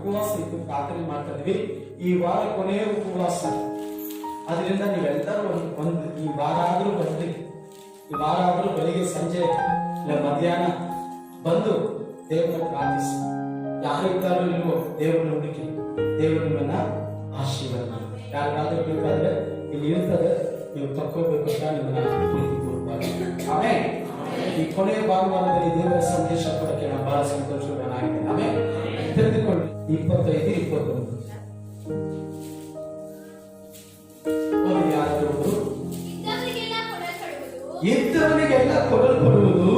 ಉಪವಾಸ ಇತ್ತು, ಪ್ರಾರ್ಥನೆ ಮಾಡ್ತಾ ಇದ್ವಿ. ಈ ವಾರ ಕೊನೆಯ ಉಪವಾಸ, ಅದರಿಂದ ನೀವೆಲ್ಲರೂ ಒಂದು ಈ ವಾರ ಆದ್ರೂ ಬಂದ್ರಿ. ಈ ವಾರ ಆದ್ರೂ ಬೆಳಿಗ್ಗೆ ಸಂಜೆ ಇಲ್ಲ ಮಧ್ಯಾಹ್ನ ಬಂದು ದೇವರನ್ನ ಪ್ರಾರ್ಥಿಸಿ. ಯಾರು ಇದ್ದಾರೋ ಇಲ್ವೋ ದೇವರನ್ನ ಹುಡುಕಿ, ದೇವರು ನಿಮ್ಮನ್ನ ಆಶೀರ್ವಾದ ಮಾಡಿ. ಯಾರಿಗಾದ್ರೂ ಬೇಕಾದ್ರೆ ಇಲ್ಲಿ ಇರ್ತದೆ, ನೀವು ತಕ್ಕೋಬೇಕು ಅಂತ ನಿಮ್ಮನ್ನ ಪ್ರೀತಿ ಕೊಡ್ತಾರೆ. ಆಮೇಲೆ ಈ ಕೊನೆಯ ಭಾನುವಾರದಲ್ಲಿ ದೇವರ ಸಂದೇಶ ಕೊಡಕ್ಕೆ ನಾನು ಬಹಳ ಸಂತೋಷವಾಗಿದ್ದೇನೆ. ಆಮೇಲೆ ತಿಳಿದುಕೊಳ್ಳಿ, 25, 21 ಇದ್ದವನಿಗೆಲ್ಲ ಕೊಡಲ್ಪಡುವುದು,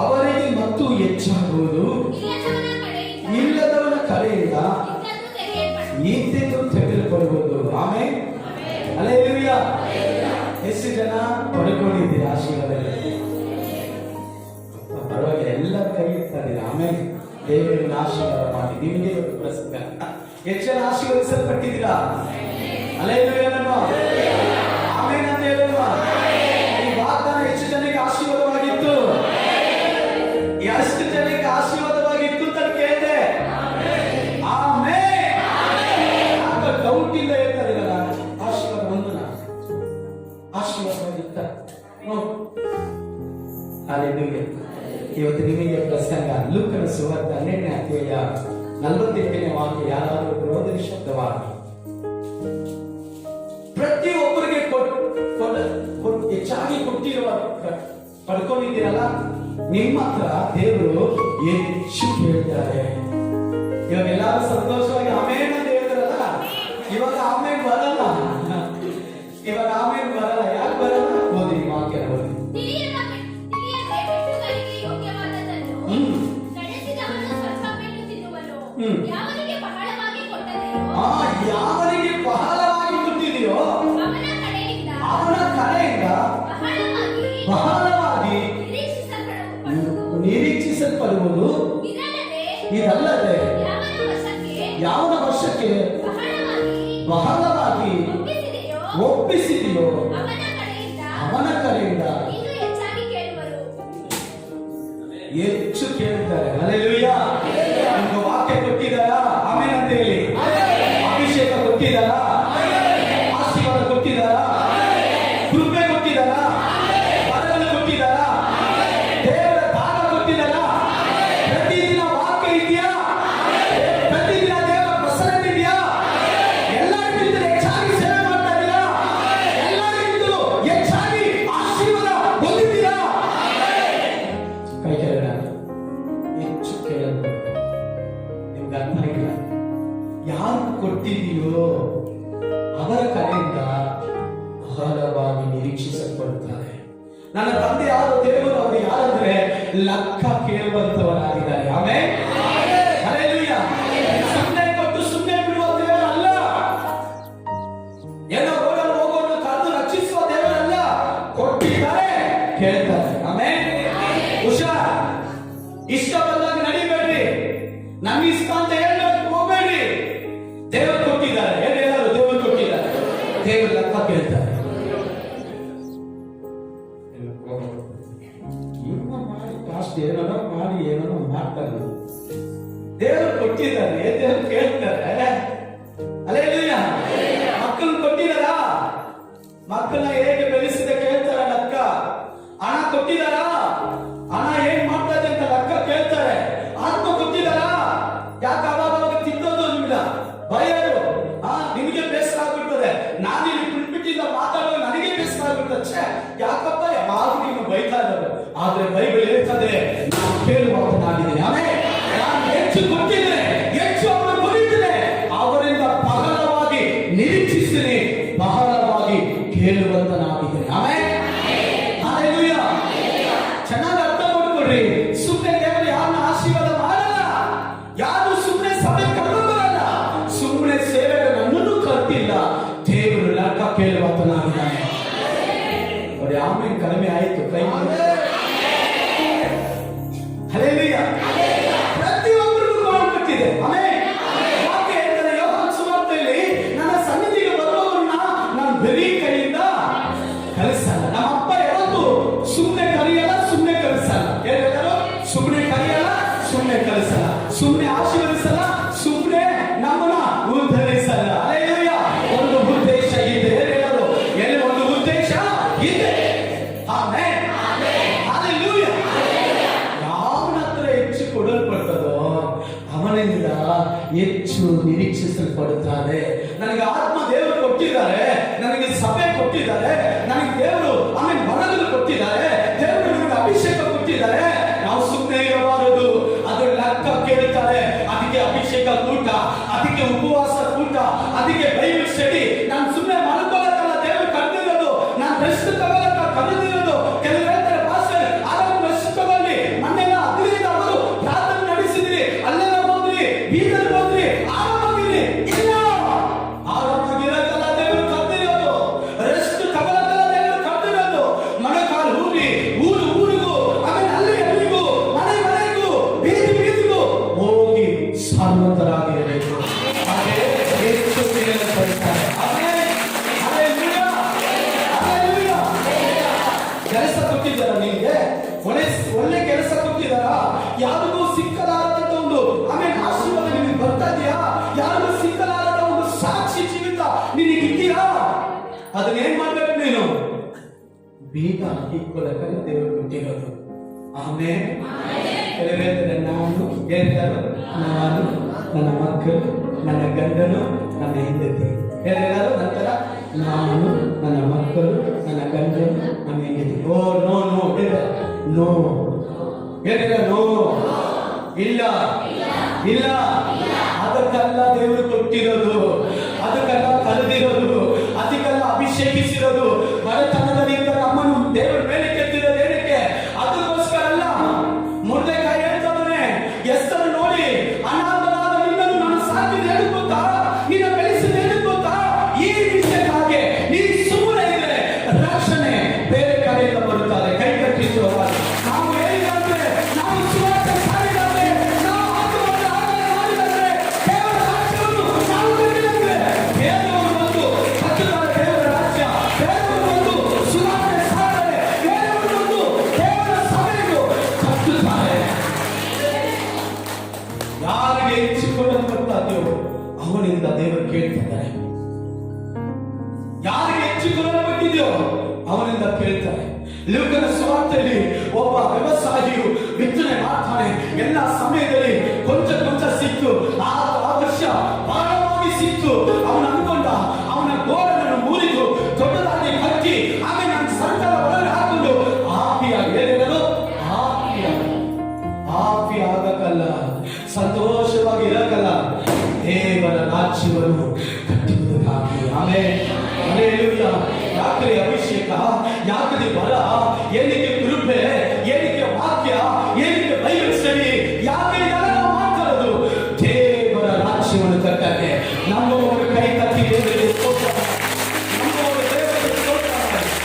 ಅವರಿಗೆ ಮತ್ತು ಹೆಚ್ಚಾಗುವುದು, ಇಲ್ಲದವನ ಕಡೆಯಿಂದ ಇಂತಿದ್ದು ತೆಗೆದುಕೊಳ್ಳುವುದು. ಆಮೇಲೆ ಹಲ್ಲೆಲೂಯಾ. ಎಷ್ಟು ಜನ ಪಡ್ಕೊಂಡಿದ್ದೀರಿ ಆಶೀರ್ವಾದದಲ್ಲಿ? ಪರವಾಗಿಲ್ಲ, ಎಲ್ಲ ಕೈ ಇರ್ತಾರೆ. ಆಮೇಲೆ ದೇವರನ್ನ ಆಶೀರ್ವಾದ ಮಾಡಿ ನಿಮಗೆ ಪ್ರಸಂಗ ಎಷ್ಟು ಜನ ಆಶೀರ್ವದಿಸಲ್ಪಟ್ಟಿದ್ದೀರಾ? ಹಲ್ಲೆಲೂಯಾ. ಆಮೇಲೆ ಅಂತ ಹೇಳುವ ಈ ವಾಗ್ದಾನ ಎಷ್ಟು ಜನಕ್ಕೆ ಆಶೀರ್ವಾದವಾಗಿತ್ತು? ಎಷ್ಟು ಜನಕ್ಕೆ ಆಶೀರ್ವಾದವಾಗಿತ್ತು ಅಂತ ಕೇಳಿದೆ. ಆಮೇಲೆ ಡೌಟ್ ಇಲ್ಲ ಹೇಳ್ತಾರಿಲ್ಲ, ಆಶೀರ್ವಾದ ಒಂದನ ಆಶೀರ್ವಾದವಾಗಿತ್ತ. ಹಲ್ಲೆಲೂಯಾ. ಇವತ್ತು ನಿಮಗೆ ಪ್ರಸಂಗ ಲೂಕನ ಸುವಾರ್ತೆ 12ನೇ ಅಧ್ಯಾಯ 48ನೇ ವಾಕ್ಯ. ಯಾರಾದರೂ ಓದಿದ ಶಬ್ದವಾಗಿ ಪ್ರತಿಯೊಬ್ಬರಿಗೆ ಹೆಚ್ಚಾಗಿ ಕೊಟ್ಟಿರುವ ಪಡ್ಕೊಂಡಿದ್ದೀರಲ್ಲ, ನಿಮ್ಮ ಹತ್ರ ದೇವರು ಹೆಚ್ಚು ಕೇಳ್ತಾರೆ. ಇವಾಗ ಎಲ್ಲರೂ ಸಂತೋಷವಾಗಿ ಆಮೇಲೆ ಅಂತ ಹೇಳ್ತಾರಲ್ಲ, ಇವಾಗ ಆಮೇಲೆ ಬರಲ್ಲ. ಇವಾಗ ಆಮೇಲೆ ಬರಲ್ಲ. ಯಾಕೆ ಬರಲ್ಲ? ಓದಿ ವಾಕ್ಯ ಓದಿ. ಯಾವನಿಗೆ ಬಹಳವಾಗಿ ಕೊಟ್ಟಿದೆಯೋ ಅವನ ಕಡೆಯಿಂದ ಬಹಳವಾಗಿ ನಿರೀಕ್ಷಿಸಲ್ಪಡುವುದು. ಇದಲ್ಲದೆ ಯಾವನ ವರ್ಷಕ್ಕೆ ಬಹಳವಾಗಿ ಒಪ್ಪಿಸಿದೆಯೋ ಅವನ ಕಡೆಯಿಂದ ಹೆಚ್ಚು ಕೇಳಿದ್ದಾರೆ. ಹಲ್ಲೆಲೂಯಾ. ನಿಮ್ಗೆ ವಾಕ್ಯ ಕೊಟ್ಟಿದ್ದಾರಾ? ಆಮೇಲೆ ಅಂತ ಹೇಳಿ. ಅಭಿಷೇಕ ಕೊಟ್ಟಿದ್ದಾರಾ? ಆಶೀರ್ವಾದ ಕೊಟ್ಟಿದ್ದಾರಾ? ಕೃಪೆ ಕೊಟ್ಟಿದ್ದಾರಾ? ವರಗಳು ಕೊಟ್ಟಿದ್ದಾರಾ? ದೇವರ ದಾನ ಕೊಟ್ಟಿದ್ದಾರಾ? ಪ್ರತಿದಿನ ವಾಕ್ಯ ಇದೆಯಾ? ಪ್ರತಿದಿನ ದೇವರ ಪ್ರಸನ್ನ ಇದೆಯಾ? ಎಲ್ಲರಿಗಿಂತ ಹೆಚ್ಚಾಗಿ ಸೇವೆ ಮಾಡ್ತಾ ಇದ್ದೀರಾ? ಎಲ್ಲರಿಗಿಂತ ಹೆಚ್ಚಾಗಿ ಆಶೀರ್ವಾದ ಹೊಂದಿದ್ದೀರಾ? ಕೈ ಕೆಳಗಡೆ ಹೆಚ್ಚು ಕೇಳಲು ನಿಮ್ಗೆ ಅರ್ಥ ಆಗಿಲ್ಲ. ಯಾರು ಕೊಟ್ಟಿದೆಯೋ ಅವರ ಕಡೆಯಿಂದ ಬಹಳವಾಗಿ ನಿರೀಕ್ಷಿಸಲ್ಪಡುತ್ತಾರೆ. ನನ್ನ ತಂದೆ ಯಾರು? ದೇವರು. ಅವರು ಯಾರಂದ್ರೆ ಲೆಕ್ಕ ಕೇಳುವಂತವರಾಗಿದ್ದಾರೆ. ಆಮೇಲೆ ಹಲ್ಲೆಲೂಯಾ. ಸುಮ್ಮನೆ ಕೊಟ್ಟು ಸುಮ್ಮನೆ ಬಿಡುವ ದೇವರಲ್ಲ. ಏನೋ ರೋಡಲ್ಲಿ ಹೋಗೋನು ಕರೆದು ರಕ್ಷಿಸುವ ದೇವರಲ್ಲ. ಕೊಟ್ಟಿದ್ದಾರೆ, ಕೇಳ್ತಾರೆ. ಆಮೇಲೆ ಹುಷಾರ್. ಇಷ್ಟ ಬಂದಾಗ ನಡಿಬೇಡ್ರಿ, ನಮ್ಮ ಇಷ್ಟ ಅಂತ ಹೇಳೋದಕ್ಕೆ ಹೋಗ್ಬೇಡ್ರಿ. ದೇವರು ಕೊಟ್ಟಿದ್ದಾರೆ. ಏನೇನಾದ್ರು ದೇವರು ಕೊಟ್ಟಿದ್ದಾರೆ. ದೇವರು ಲೆಕ್ಕ ಕೇಳ್ತಾರೆ. ಏನೋ ಮಾಡಿ ಏನೋ ಮಾಡ್ತಾರೆ. ದೇವರು ಕೊಟ್ಟಿದ್ದಾರೆ, ದೇವರು ಕೇಳ್ತಾರೆ. ಹಲ್ಲೆಲೂಯಾ. ಮಕ್ಕಳು ಕೊಟ್ಟಿದಾರಾ? ಮಕ್ಕಳನ್ನ ಹೇಗೆ ಬೆಳೆಸಿದ ಕೇಳ್ತಾರೆ ಲೆಕ್ಕ. ಹಣ ಕೊಟ್ಟಿದಾರಾ? ಹಣ ಏನ್ ಮಾಡ್ತಾ ಇದೆ ಅಂತ ಲೆಕ್ಕ ಕೇಳ್ತಾರೆ. ಆತ್ಮ ಕೊಟ್ಟಿದಾರಾ? ಯಾಕೆ ಅವಾಗ ತಿನ್ನೋದು ನಿಮ್ಮಿಲ್ಲ ಬರೆಯೋದು? ನಿಮಗೆ ಬೇಸರ ಆಗ್ಬಿಡ್ತದೆ. ನಾನಿಲ್ಲಿ ಬಿಟ್ಬಿಟ್ಟಿದ್ದ ಮಾತಾಡೋದು ನನಗೆ ಬೇಸರ ಆಗ್ಬಿಡ್ತದೆ. ಯಾಕಪ್ಪ ಯಾವಾಗ ನೀನು ಬೈತಾ ಇರೋದು? ಆದ್ರೆ ಬೈಬಲ್ ಹೇಳ್ತದೆ, ನಾನು ಕೇಳುವ ಮಾತನಾಡಿದ್ದೇನೆ. ಆಮೇಲೆ ನಾನು ಹೆಚ್ಚು ಕೊಟ್ಟಿದ್ದೇನೆ, ಹೆಚ್ಚು ಅವರನ್ನು ಕೊಟ್ಟಿದ್ದೇನೆ. ಅವರಿಂದ ಬಹಳವಾಗಿ ನಿರೀಕ್ಷಿಸ್ತೇನೆ, ಬಹಳವಾಗಿ ಕೇಳುವಂತನಾಗಿದ್ದೇನೆ. ಆಮೇಲೆ ಹಲ್ಲೆಲೂಯಾ. ಚೆನ್ನಾಗಿ ಅರ್ಥ ಮಾಡ್ಕೊಡ್ರಿ. ಸುಮ್ಮನೆ ದೇವರು ಯಾರನ್ನ ಆಶೀರ್ವಾದ ಮಾಡಲ್ಲ. ಯಾರು ಸುಮ್ಮನೆ ಸಭೆ ಕರ್ಕೊಂಡು ಬರಲ್ಲ. ಸುಮ್ಮನೆ ಸೇವೆಗೆ ನನ್ನನ್ನು ಕರ್ತಿಲ್ಲ. ದೇವರು ಲೆಕ್ಕ ಕೇಳುವಂತನಾಗಿದ್ದಾನೆ. ನೋಡಿ, ಆಮೇಲೆ ಕಡಿಮೆ ಆಯ್ತು. ಕೈ ಹಲ್ಲೆಲೂಯಾ. ಪ್ರತಿಯೊಬ್ಬರಿಗೂ ಕೊಡಲ್ಪಟ್ಟಿದೆ. ಆಮೇಲೆ ವಾಕ್ಯ ಹೇಳ್ತಾರೆ, ಯೋಹಾನ ಸುವಾರ್ತೆಯಲ್ಲಿ, ನನ್ನ ಸನ್ನಿಧಿಗೆ ಬರುವವರನ್ನ ನಾನು ಬರೀ ಕೈಯಿಂದ ಕಳಿಸಲ್ಲ. ನಮ್ಮ ಅಪ್ಪ ಯಾವತ್ತು ಸುಮ್ಮನೆ ಕರೆಯಲ್ಲ, ಸುಮ್ಮನೆ ಕಳಿಸಲ್ಲ. ಎಲ್ಲರೂ ಸುಮ್ಮನೆ ಕರೆಯಲ್ಲ, ಸುಮ್ಮನೆ ಕಳಿಸಲ್ಲ. ಸುಮ್ಮನೆ ಆಶೀರ್ವಾದ ಹೆಚ್ಚು ನಿರೀಕ್ಷಿಸಲ್ಪಡುತ್ತಾರೆ. ನನಗೆ ಆತ್ಮ ದೇವರು ಕೊಟ್ಟಿದ್ದಾರೆ, ನನಗೆ ಸಭೆ ಕೊಟ್ಟಿದ್ದಾರೆ, ನನಗೆ ದೇವರು ಆಮೇಲೆ ವರಗಳು ಕೊಟ್ಟಿದ್ದಾರೆ, ದೇವರು ನನಗೆ ಅಭಿಷೇಕ ಕೊಟ್ಟಿದ್ದಾರೆ. ನಾವು ಸುಮ್ಮನೆ ಇರಬಾರದು. ಅದು ಲೆಕ್ಕ ಕೇಳುತ್ತಾರೆ. ಅದಕ್ಕೆ ಅಭಿಷೇಕ ಕೂಟ, ಅದಕ್ಕೆ ಉಪವಾಸ ಕೂಟ, ಅದಕ್ಕೆ ಬೈಬಲ್ ಸ್ಟಡಿ. ನಾನು ಸುಮ್ಮನೆ ಮಲ್ಕೊಳ್ಳೋದಲ್ಲ, ದೇವರು ಕರೆದಿರೋದು. ನಾನು ರೆಸ್ಟ್ ತಗೊಳ್ಳೋಕ ಕರೆದಿರೋದು. ಕೆಲವರು ಹೇಳ್ತಾರೆ ಪಾಸ್ಟರ್ ಆರಾಮ ರೆಸ್ಟ್ ತಗೊಳ್ಳಿ, ಮೊನ್ನೆಲ್ಲ 15 ಅವರು ಪ್ರಾರ್ಥನೆ ನಡೆಸಿದ್ರಿ, ಅಲ್ಲೆಲ್ಲ ಹೋದ್ರಿ, ಬೀದರ್ ಹೋದ್ರಿ, ಆರಾಮಾಗಿರಿ. ಇಲ್ಲ, ಆರಾಮಾಗಿರಕ್ಕಲ್ಲ ದೇವರು ಕರೆದಿರೋದು. ರೆಸ್ಟ್ ತಗೊಳ್ಳೋದಲ್ಲ ದೇವರು ಕರೆದಿರೋದು. ಮೊಣಕಾಲು ಊರಿ ಊರಿಗೂ ಆಮೇಲೆ ಅಲ್ಲಿಗೂ ಮನೆಗೂ ಬೀದಿಗೂ ಹೋಗಿ ಸಾರ್ವತರಾಗಿರಬೇಕು. ಹಾಗೆ ಹೆಚ್ಚು ಕೇಳಲ್ಪಡ್ತಾರೆ. ಕೆಲಸ ಕೊಟ್ಟಿದ್ದಾರ ನಿಮಗೆ, ಒಳ್ಳೆ ಕೆಲಸ ಕೊಟ್ಟಿದ್ದಾರ, ಯಾರಿಗೂ ಸಿಕ್ಕಲಾರದ ಒಂದು ಆಮೇಲೆ ಆಶೀರ್ವಾದ ನಿಮಗೆ ಬರ್ತಾ ಇದೆಯಾ? ಯಾರಿಗೂ ಸಿಕ್ಕಲಾರದ ಒಂದು ಸಾಕ್ಷಿ ಜೀವಿತ ನಿನಗೆ ಇದೆಯಾ? ಅದನ್ನೇನ್ ಮಾಡ್ಬೇಕು ನೀನು? ಬೀಗ ಇಕ್ಕೊಳ್ಳಕ್ಕೆ ದೇವರು ಕೊಟ್ಟಿರೋದು. ಆಮೇಲೆ ನಾನು ಹೇಳ್ತಾರೆ, ನಾನು ನನ್ನ ಮಕ್ಕಳು, ನನ್ನ ಗಂಡನು, ನನ್ನ ಹೆಂಡತಿ. ಹೇಳಿದಾರು ನಂತರ ನಾನು ನನ್ನ ಮಕ್ಕಳು, ನನ್ನ ಗಂಡನು, ನನ್ನ ಹೆಂಡತಿ. ಓ ನೋ ನೋ ನೋ ಹೇಳಿದ ನೋ, ಇಲ್ಲ ಇಲ್ಲ. ಅದಕ್ಕೆಲ್ಲ ದೇವರು ಕೊಟ್ಟಿರೋದು, ಅದಕ್ಕೆಲ್ಲ ಕರೆದಿರೋದು, ಅದಕ್ಕೆಲ್ಲ ಅಭಿಷೇಕಿಸಿರೋದು. ಬಡತನದಿಂದ ನಮ್ಮನ್ನು ದೇವರ ಮೇಲೆ ಕೆತ್ತಿರೋದು ಏನಕ್ಕೆ? ಅದಕ್ಕೋಸ್ಕರ ಅಲ್ಲ. ಮೊರ್ದೆಕಾಯಿ ಹೇಳ್ತಾನೆ, ಎಸ್ತರನ್ನು ನೋಡಿ, ಅನಾಥನಾದ ನಿನ್ನನ್ನು ನಾನು ಸಾಕಿದೆ ಏನು ಗೊತ್ತಾ? ನಿನ್ನ ಬೆಳೆಸಿದೆ ಏನು ಗೊತ್ತಾ? ಈ ವಿಷಯಕ್ಕಾಗಿ ನೀನು ಸುಮ್ಮನೆ ಇದ್ರೆ ರಕ್ಷಣೆ ಬೇರೆ ಕಡೆಯಿಂದ ಬರುತ್ತಾರೆ. ಕೈ ಕಟ್ಟಿಸುವಾಗ ನಾವು ಹೇಳಿದಂತೆ, ನಾವು ಸುವಾರ್ತೆ ಸಾರಿದಂತೆ, ನಾವು ಆತ್ಮವನ್ನು ಆರಾಧನೆ ಮಾಡಿದಂತೆ, ದೇವರ ರಾಜ್ಯವನ್ನು ನಾವು ಕಟ್ಟಿದಂತೆ, ಬೇರೆಯವರು ಬಂದು ಕಟ್ಟುತ್ತಾರೆ ದೇವರ ರಾಜ್ಯ, ಬೇರೆಯವರು ಬಂದು ಸುವಾರ್ತೆ ಸಾರಿದರೆ, ಬೇರೆಯವರು ಬಂದು ದೇವರ ಸಭೆಯನ್ನು ಕಟ್ಟುತ್ತಾರೆ. ಯಾರಿಗೆ ಹೆಚ್ಚಿಕೊಳ್ಳಲ್ಪಡ್ತಾದೆಯೋ ಅವನಿಂದ ದೇವರು ಕೇಳ್ತಿದ್ದಾರೆ. ಯಾರಿಗೆ ಹೆಚ್ಚಿಕೊಳ್ಳಲ್ಪಟ್ಟಿದೆಯೋ ಅವನಿಂದ ಕೇಳ್ತಾರೆ. ಲೂಕನ ಸುವಾರ್ತೆಯಲ್ಲಿ ಒಬ್ಬ ವ್ಯವಸಾಯಿಯು ಬಿತ್ತನೆ ಮಾಡ್ತಾನೆ. ಎಲ್ಲ ಸಮಯದಲ್ಲಿ ಕೊಂಚ ಸಿಕ್ತು. ಆ ವರ್ಷ ಬಹಳವಾಗಿ ಸಿಕ್ತು. ಅವನು ಅನ್ಕೊಂಡ, ಅವನ ಗೋರನ್ನು ಮುರಿದು ದೊಡ್ಡದಾಗಿ ಕಟ್ಟಿ ಆಮೇಲೆ ನನ್ನ ಸಂಕಲ ಒಳಗೆ ಹಾಕೊಂಡು ಆಪಿಯಾಗಿ ಹೇಳಿದರು. ಆಪಿ ಆಗಕ್ಕಲ್ಲ, ಸಂತೋಷವಾಗಿ ಇರಕ್ಕಲ್ಲ, ದೇವರ ರಾಜ್ಯವನ್ನು ಕಟ್ಟುವುದಕ್ಕಾಗಿ. ಆಮೇಲೆ ಹಲ್ಲೆಲೂಯಾ. ಯಾಕ್ರಿ ಅಭಿಷೇಕ, ಯಾಕ್ರಿ ಬರ, ಏನಕ್ಕೆ ಕೃಪೆ, ಏನಕ್ಕೆ ವಾಕ್ಯ, ಏನಕ್ಕೆ ಬೈಬಲ್ ಸ್ಟಡಿ, ಯಾಕೆ ಇದೆಲ್ಲ ನಾವು ಮಾಡ್ತಿರೋದು? ದೇವರ ರಾಜ್ಯವನ್ನು ಕಟ್ಟಕ್ಕೆ. ನಮ್ಮವರು ಕೈ ಕಟ್ಟಿ ದೇವರಿಗೆ ಸ್ತೋತ್ರ, ನಮ್ಮವರು ದೇವರಿಗೆ ಸ್ತೋತ್ರ,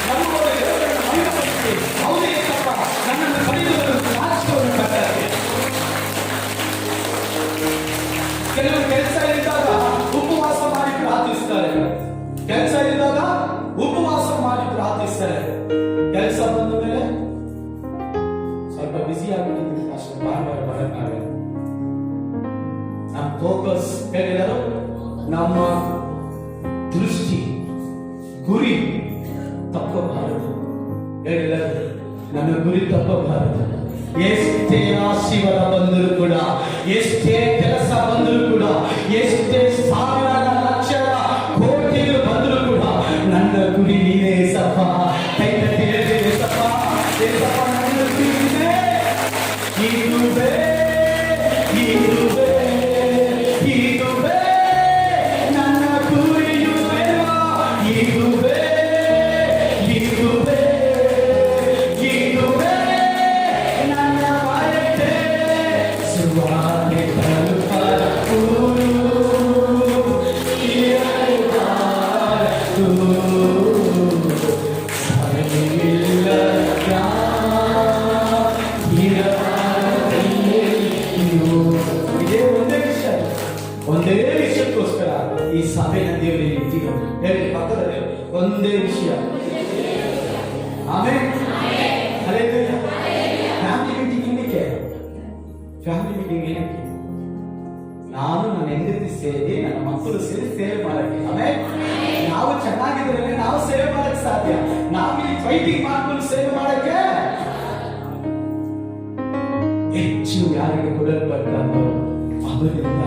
ನಮ್ಮವರು ದೇವರನ್ನು ಮಹಿಮೆಪಡಿಸಿ, ಅವರೇ ತಪ್ಪ ನನ್ನನ್ನು ಕರೆಯುವ ರಾಜ್ಯವನ್ನು ಕಟ್ಟಕ್ಕೆ. ಕೆಲವರು ಕೆಲಸ ಇದ್ದಾಗ ಉಪವಾಸ ಮಾಡಿ ಪ್ರಾರ್ಥಿಸ್ತಾರೆ. ಕೆಲಸ ಇದ್ದಾಗ ಉಪವಾಸ ಮಾಡಿ ಪ್ರಾರ್ಥಿಸ್ತಾರೆ. ಕೆಲಸ ಬಂದ ಮೇಲೆ ಸ್ವಲ್ಪ ಬಿಸಿ ಆಗಿಬಿಟ್ಟು ಅಷ್ಟು ಭಾನುವಾರ ಬರಕ್ಕಾಗಲ್ಲ. ನಮ್ಮ ಫೋಕಸ್ ಹೇಳಿದರು, ನಮ್ಮ ದೃಷ್ಟಿ ಗುರಿ ತಪ್ಪಬಾರದು. ಹೇಳಿದರು, ನನ್ನ ಗುರಿ ತಪ್ಪಬಾರದು. ಎಷ್ಟೇ ಆಶೀರ್ವಾದ ಬಂದರೂ ಕೂಡ, ಎಷ್ಟೇ ಕೆಲಸ ಬಂದರೂ ಕೂಡ, ಎಷ್ಟೇ ಸಾವಿರ ಲಕ್ಷದ ಕೋಟಿಗಳು ಬಂದರೂ ಕೂಡ ನನ್ನ ಗುರಿ ನೀನೇ ಸಪ್ಪ. ಕೈ ಕಟ್ಟಿ ಹೇಳ್ತೇನೆ ಸಪ್ಪ, ನನ್ನ ಗುರಿ ಇದೆ. ಇದುವೇ ನನ್ನ ಗುರಿಯುವೆ. ಇದುವೇ ನನ್ನ ಬಯಕೆ. ಸುವಾರ್ತೆ ತಲುಪಲು ಒಂದೇ ವಿಷಯಕ್ಕೋಸ್ಕರ ಈ ಸಭೆಯ ದೇವರಿಗೆ ಇಟ್ಟಿರೋ. ಹೇಳಿ ಪಕ್ಕದಲ್ಲಿ ಒಂದೇ ವಿಷಯ. ಆಮೇಲೆ ಫ್ಯಾಮಿಲಿ ಮೀಟಿಂಗ್ ಏನಕ್ಕೆ? ಫ್ಯಾಮಿಲಿ ಮೀಟಿಂಗ್ ಏನಕ್ಕೆ? ನಾನು ನನ್ನ ಹೆಂಡತಿ ಸೇರಿ, ನನ್ನ ಮಕ್ಕಳು ಸೇರಿ ಸೇವೆ ಮಾಡಕ್ಕೆ. ಆಮೇಲೆ ನಾವು ಚೆನ್ನಾಗಿದ್ರೆ ನಾವು ಸೇವೆ ಮಾಡಕ್ಕೆ ಸಾಧ್ಯ. ನಾವು ಇಲ್ಲಿ ಫೈಟಿಂಗ್ ಮಾಡ್ಕೊಂಡು ಸೇವೆ ಮಾಡಕ್ಕೆ ಹೆಚ್ಚು ಯಾರಿಗೆ ಕೊಡಲ್ಪಟ್ಟಾರೋ ಅವರಿಂದ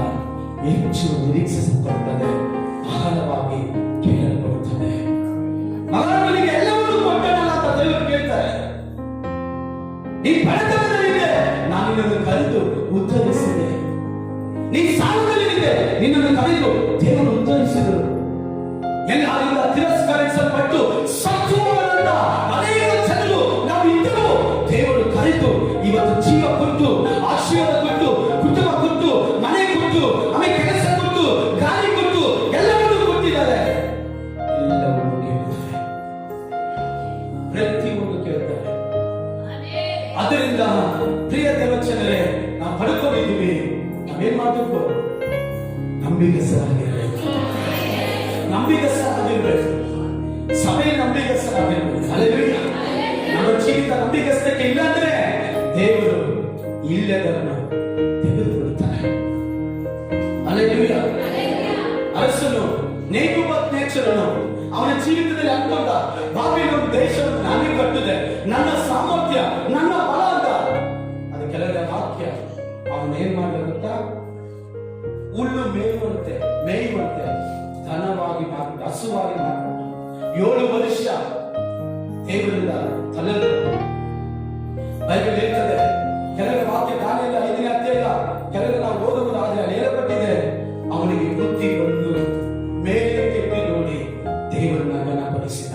ಹೆಚ್ಚು ನಿರೀಕ್ಷಿಸಲ್ಪಡುತ್ತದೆ, ಬಹಳವಾಗಿ ಕೇಳಲ್ಪಡುತ್ತದೆ. ಮಗನಿಗೆ ಎಲ್ಲವನ್ನೂ ಕೊಟ್ಟನಲ್ಲ ಅಂತ ದೇವರು ಕೇಳ್ತಾರೆ. ನೀ ಬಡತನದಲ್ಲಿದೆ, ನಾನು ನಿನ್ನನ್ನು ಕರೆದು ಉದ್ಧರಿಸಿದೆ. ನೀ ಸಾಲದಲ್ಲಿದೆ, ನಿನ್ನನ್ನು ಕರೆದು ದೇವರು ಉದ್ಧರಿಸಿದರು. ಎಲ್ಲರಿಂದ ತಿರಸ್ಕರಿಸಲ್ಪಟ್ಟು ಸತ್ತುವವರನ್ನ ಅನೇಕ ಜನರು ನಾವು ಇದ್ದವು. ದೇವರು ಕರೆದು ಇವತ್ತು ಜೀವ ಕೊಟ್ಟು, ಆಶೀರ್ವಾದ ಕೊಟ್ಟು, ಕುಟುಂಬ ಕೊಟ್ಟು, ಮನೆ ಕೊಟ್ಟು, ಆಮೇಲೆ ಕೆಲಸ ಕೊಟ್ಟು, ಗಾಳಿ ಕೊಟ್ಟು, ಎಲ್ಲವನ್ನೂ ಕೊಟ್ಟಿದ್ದಾರೆ. ಎಲ್ಲವನ್ನೂ ಕೇಳ್ತಾರೆ, ಪ್ರತಿಯೊಂದು ಕೇಳ್ತಾರೆ. ಅದರಿಂದ ಪ್ರಿಯ ದೇವಚನರೇ, ನಾವು ಪಡ್ಕೊಂಡಿದ್ದೀವಿ, ನಾವೇನ್ ಮಾಡಬೇಕು? ನಂಬಿಕೆಸರಾಗಿರ್ಬೇಕು, ನಂಬಿಕೆಸರಾಗಿರ್ಬೇಕು, ಸಭೆ ನಂಬಿಕೆಸರಾಗಿರ್ಬೇಕು. ಹಲ್ಲೆಲೂಯಾ. ನಮ್ಮ ಜೀವಿತ ನಂಬಿಕೆಸ್ತಕ್ಕೆ ಇಲ್ಲಾಂದ್ರೆ ದೇವರು ಇಲ್ಲದನ್ನು ತೆಗೆದುಕೊಳ್ಳುತ್ತಾರೆ. ಹಲ್ಲೆಲೂಯಾ. ಅರಸನು ನೇಬೂಕದ್ನೆಚ್ಚರನು ಅವನ ಜೀವಿತದಲ್ಲಿ ಅನ್ಕೊಂಡ, ಬಾಬಿಲೋನ್ ದೇಶವನ್ನು ನಾನೇ ಕಟ್ಟಿದೆ, ನನ್ನ ಸಾಮರ್ಥ್ಯ, ನನ್ನ ಬಲ ಅಂತ. ಅದು ಕೆಲವರ ವಾಕ್ಯ. ಅವನು ಏನ್ ಮಾಡಿದ ಗೊತ್ತಾ? ಹುಲ್ಲು ಮೇಯುವಂತೆ ಧನವಾಗಿ ಮಾಡಿ, ಹಸುವಾಗಿ ಮಾಡಿ 7 ವರ್ಷ ದೇವರಿಂದ ತಲೆದು. ಬೈಬಲ್ ಹೇಳ್ತದೆ, ಕೆಲವರ ವಾಕ್ಯ ದಾನಿಯೇಲ 5ನೇ ಅಧ್ಯಾಯ ಕೆಲವರು ನಾವು ಓದುವುದಾದ್ರೆ ಅಲ್ಲಿ ಹೇಳಲ್ಪಟ್ಟಿದೆ, ಅವನಿಗೆ ಬುದ್ಧಿ ಬಂದು ಮೇಲೆ ಕೆಟ್ಟಿ ನೋಡಿ ದೇವರನ್ನ ಘನಪಡಿಸಿದ.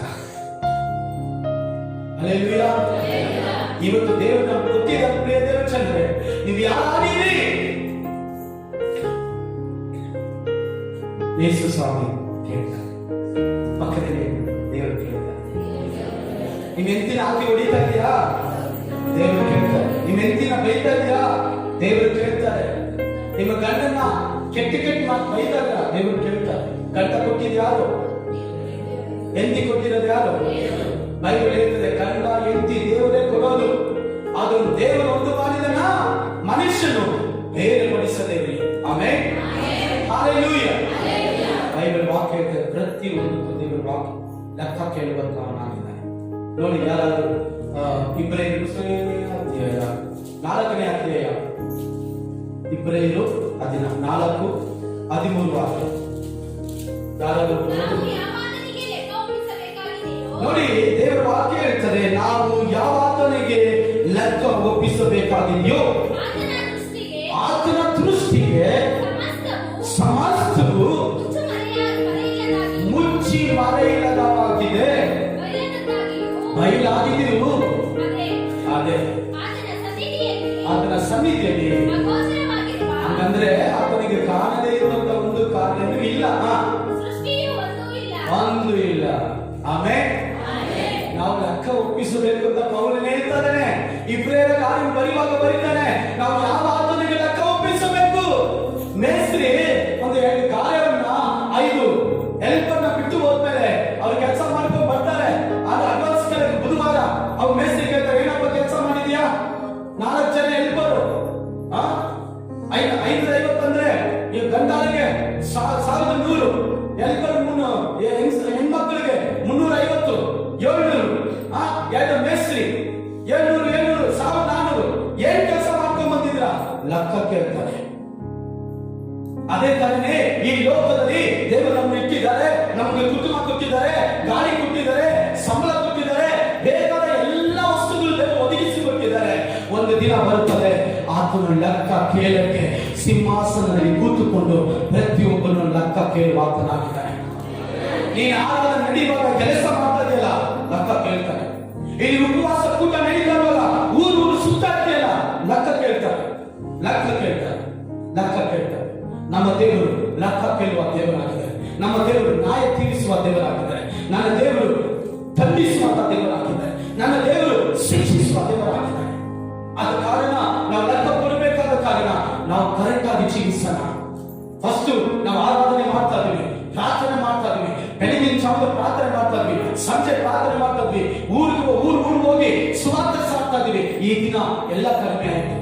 ಹಲ್ಲೆಲೂಯಾ. ಇವತ್ತು ದೇವರನ್ನ ಗೊತ್ತಿದ ಪ್ರಿಯ ದೇವಚಂದ್ರೆ, ನೀವು ಯಾರಿದ್ದೀರಿ? ಯೇಸು ಸ್ವಾಮಿ ಕೇಳ್ತಾರೆ, ಪಕ್ಕದಲ್ಲಿ ದೇವರು ಕೇಳ್ತಾರೆ. ನಿಮ್ಮ ಹೆಂಡತಿನ ಹಾಕಿ ಹೊಡಿತಾ ಇದೆಯಾ? ದೇವರು ಕೇಳ್ತಾರೆ. ನಿಮ್ಮ ಹೆಂಡತಿನ ಬೈತಾ ಇದೆಯಾ? ದೇವರು ಕೇಳ್ತಾರೆ. ನಿಮ್ಮ ಗಂಡನ್ನ ಕೆಟ್ಟ ಮಾತು ಬೈದಾಗ ದೇವರು ಕೇಳ್ತಾರೆ. ಗಂಡ ಕೊಟ್ಟಿದ್ದು ಯಾರು? ಹೆಂಡತಿ ಕೊಟ್ಟಿರೋದು ಯಾರು? ಬೈಬಲ್ ಹೇಳ್ತದೆ, ಗಂಡ ಹೆಂಡತಿ ದೇವರೇ ಕೊಡೋದು. ಅದನ್ನು ದೇವರು ಒಂದು ಮಾಡಿದನ ಮನುಷ್ಯನು ಬೇರೆಪಡಿಸದೇವೆ. ಆಮೆನ್. ಹಲ್ಲೆಲೂಯಾ. ಬೈಬಲ್ ವಾಕ್ಯ ಹೇಳ್ತದೆ, ಪ್ರತಿಯೊಂದು ದೇವರ ವಾಕ್ಯ ಲೆಕ್ಕ ಕೇಳುವಂತವನಾಗಿದ್ದಾನೆ. ನೋಡಿ, ಯಾರಾದ್ರೂ ಇಬ್ರಾಯರು 4ನೇ ಅಧ್ಯಾಯ, ಇಬ್ರಾಯರು 14:13 ವಾಕ್ಯ. ಯಾರಾದ್ರೂ ನೋಡಿ, ದೇವರ ವಾಕ್ಯ ಹೇಳ್ತದೆ, ನಾವು ಯಾವ ಆತನಿಗೆ ಲೆಕ್ಕ ಒಪ್ಪಿಸಬೇಕಾಗಿದೆಯೋ ಆತನ ದೃಷ್ಟಿಗೆ ಸಮಸ್ತವು ಮುಚ್ಚಿ ಮರೆಯಿಲ್ಲದವಾಗಿದೆ, ಬಯಲಾಗಿದೆಯು. ಅದೇ ಆತನ ಸನ್ನಿಧಿಯಲ್ಲಿ. ಹಾಗಂದ್ರೆ ಆತನಿಗೆ ಕಾಣದೇ ಇರುವಂತ ಒಂದು ಕಾರ್ಯವೂ ಇಲ್ಲ, ಒಂದು ಇಲ್ಲ. ಆಮೆನ್. ನಾವು ಲೆಕ್ಕ ಒಪ್ಪಿಸಬೇಕು ಅಂತ ಪೌಲನು ಹೇಳ್ತಾನೆ. ಇಬ್ರಿಯರ ಕಾರ್ಯ ಬರೆಯುವಾಗ ಬರೀತಾನೆ, ನಾವು ಯಾವ ಆತನಿಗೆ ಲೆಕ್ಕ ಒಪ್ಪಿಸಬೇಕು. ಮೇಸ್ತ್ರಿ ಒಂದು ಕಾರ್ಯವನ್ನ 5 ಹೆಲ್ಪರ್ನ ಬಿಟ್ಟು ಹೋದ್ಮೇಲೆ ಅವ್ರು ಕೆಲಸ ಮಾಡ್ಕೊಂಡು ಬರ್ತಾರೆ. ಆದ್ರೆ ಅಡ್ವಾನ್ಸ್ ಬುಧವಾರ ಅವ್ರು ಮೇಸ್ತ್ರಿ ಕೇಳ್ತಾರೆ, ಏನಪ್ಪ ಕೆಲಸ ಮಾಡಿದ್ಯಾ? 4 ಜನ ಹೆಲ್ಪರು, 550 ಅಂದ್ರೆ ಈ ಗಂಡಾಳಿಗೆ 1100, ಹೆಲ್ಪರ್ ಹೆಣ್ಮಕ್ಳಿಗೆ 350, 700, 2 ಮೇಸ್ತ್ರಿ 700, 1400. ಏನ್ ಕೆಲಸ ಮಾಡ್ಕೊಂಡ್ ಬಂದಿದ್ರ? ಲೆಕ್ಕ ಕೇಳ್ತಾರೆ. ಅದೇ ತರನೇ ಈ ಲೋಕದಲ್ಲಿ ದೇವರು ನಮ್ಮನ್ನು ಇಟ್ಟಿದ್ದಾರೆ, ನಮಗೆ ಕುಟುಂಬ ಕೊಟ್ಟಿದ್ದಾರೆ, ಗಾಳಿ ಕೊಟ್ಟಿದ್ದಾರೆ, ಸಂಬಳ ಕೊಟ್ಟಿದ್ದಾರೆ, ಬೇಕಾದ ಎಲ್ಲ ವಸ್ತುಗಳು ದೇವರು ಒದಗಿಸಿ ಕೊಟ್ಟಿದ್ದಾರೆ. ಒಂದು ದಿನ ಬರುತ್ತದೆ, ಆತನ ಲೆಕ್ಕ ಕೇಳಕ್ಕೆ ಸಿಂಹಾಸನದಲ್ಲಿ ಕೂತುಕೊಂಡು ಪ್ರತಿಯೊಬ್ಬನು ಲೆಕ್ಕ ಕೇಳುವ ಆತನಾಗಿದ್ದಾನೆ. ನೀನು ಆತನ ನಡಿವಾಗ ಕೆಲಸ ಮಾಡ್ತಾ ಇದೆಯಲ್ಲ, ಲೆಕ್ಕ ಕೇಳ್ತಾರೆ. ಇಲ್ಲಿ ಉಪವಾಸ ಕೂಟ ನಡೀತಾರಲ್ಲ, ಊರು ಸುತ್ತಾಡ್ತಿಯಲ್ಲ, ಲೆಕ್ಕ ಕೇಳ್ತಾರೆ, ಲೆಕ್ಕ ಕೇಳ್ತಾರೆ, ಲೆಕ್ಕ ಕೇಳ್ತಾರೆ. ನಮ್ಮ ದೇವರು ಲೆಕ್ಕ ಕೇಳುವ ದೇವರಾಗಿದ್ದಾರೆ. ನಮ್ಮ ದೇವರು ನ್ಯಾಯ ತೀರಿಸುವ ದೇವರಾಗಿದ್ದಾರೆ. ನನ್ನ ದೇವರು ದಂಡಿಸುವಂತ ದೇವರಾಗಿದ್ದಾರೆ. ನನ್ನ ದೇವರು ಶಿಕ್ಷಿಸುವ ದೇವರಾಗಿದ್ದಾರೆ. ಆದ ಕಾರಣ ನಾವು ಲೆಕ್ಕ ಕೊಡಬೇಕಾದ ಕಾರಣ ನಾವು ಕರೆಕ್ಟ್ ಆಗಿ ಜೀವಿಸೋಣ. ಫಸ್ಟ್ ನಾವು ಆರಾಧನೆ ಮಾಡ್ತಾ ಇದೀವಿ, ಪ್ರಾರ್ಥನೆ ಮಾಡ್ತಾ ಇದೀವಿ, ಬೆಳಗಿನ ಜಾವ ಪ್ರಾರ್ಥನೆ ಮಾಡ್ತಾ ಇದ್ವಿ, ಸಂಜೆ ಪ್ರಾರ್ಥನೆ ಮಾಡ್ತಾ ಇದ್ವಿ, ಊರು ಹೋಗಿ ಸುವಾರ್ತೆ ಸಾರ್ತಾ ಇದೀವಿ. ಈ ದಿನ ಎಲ್ಲ ಕಡಿಮೆ ಆಯ್ತು.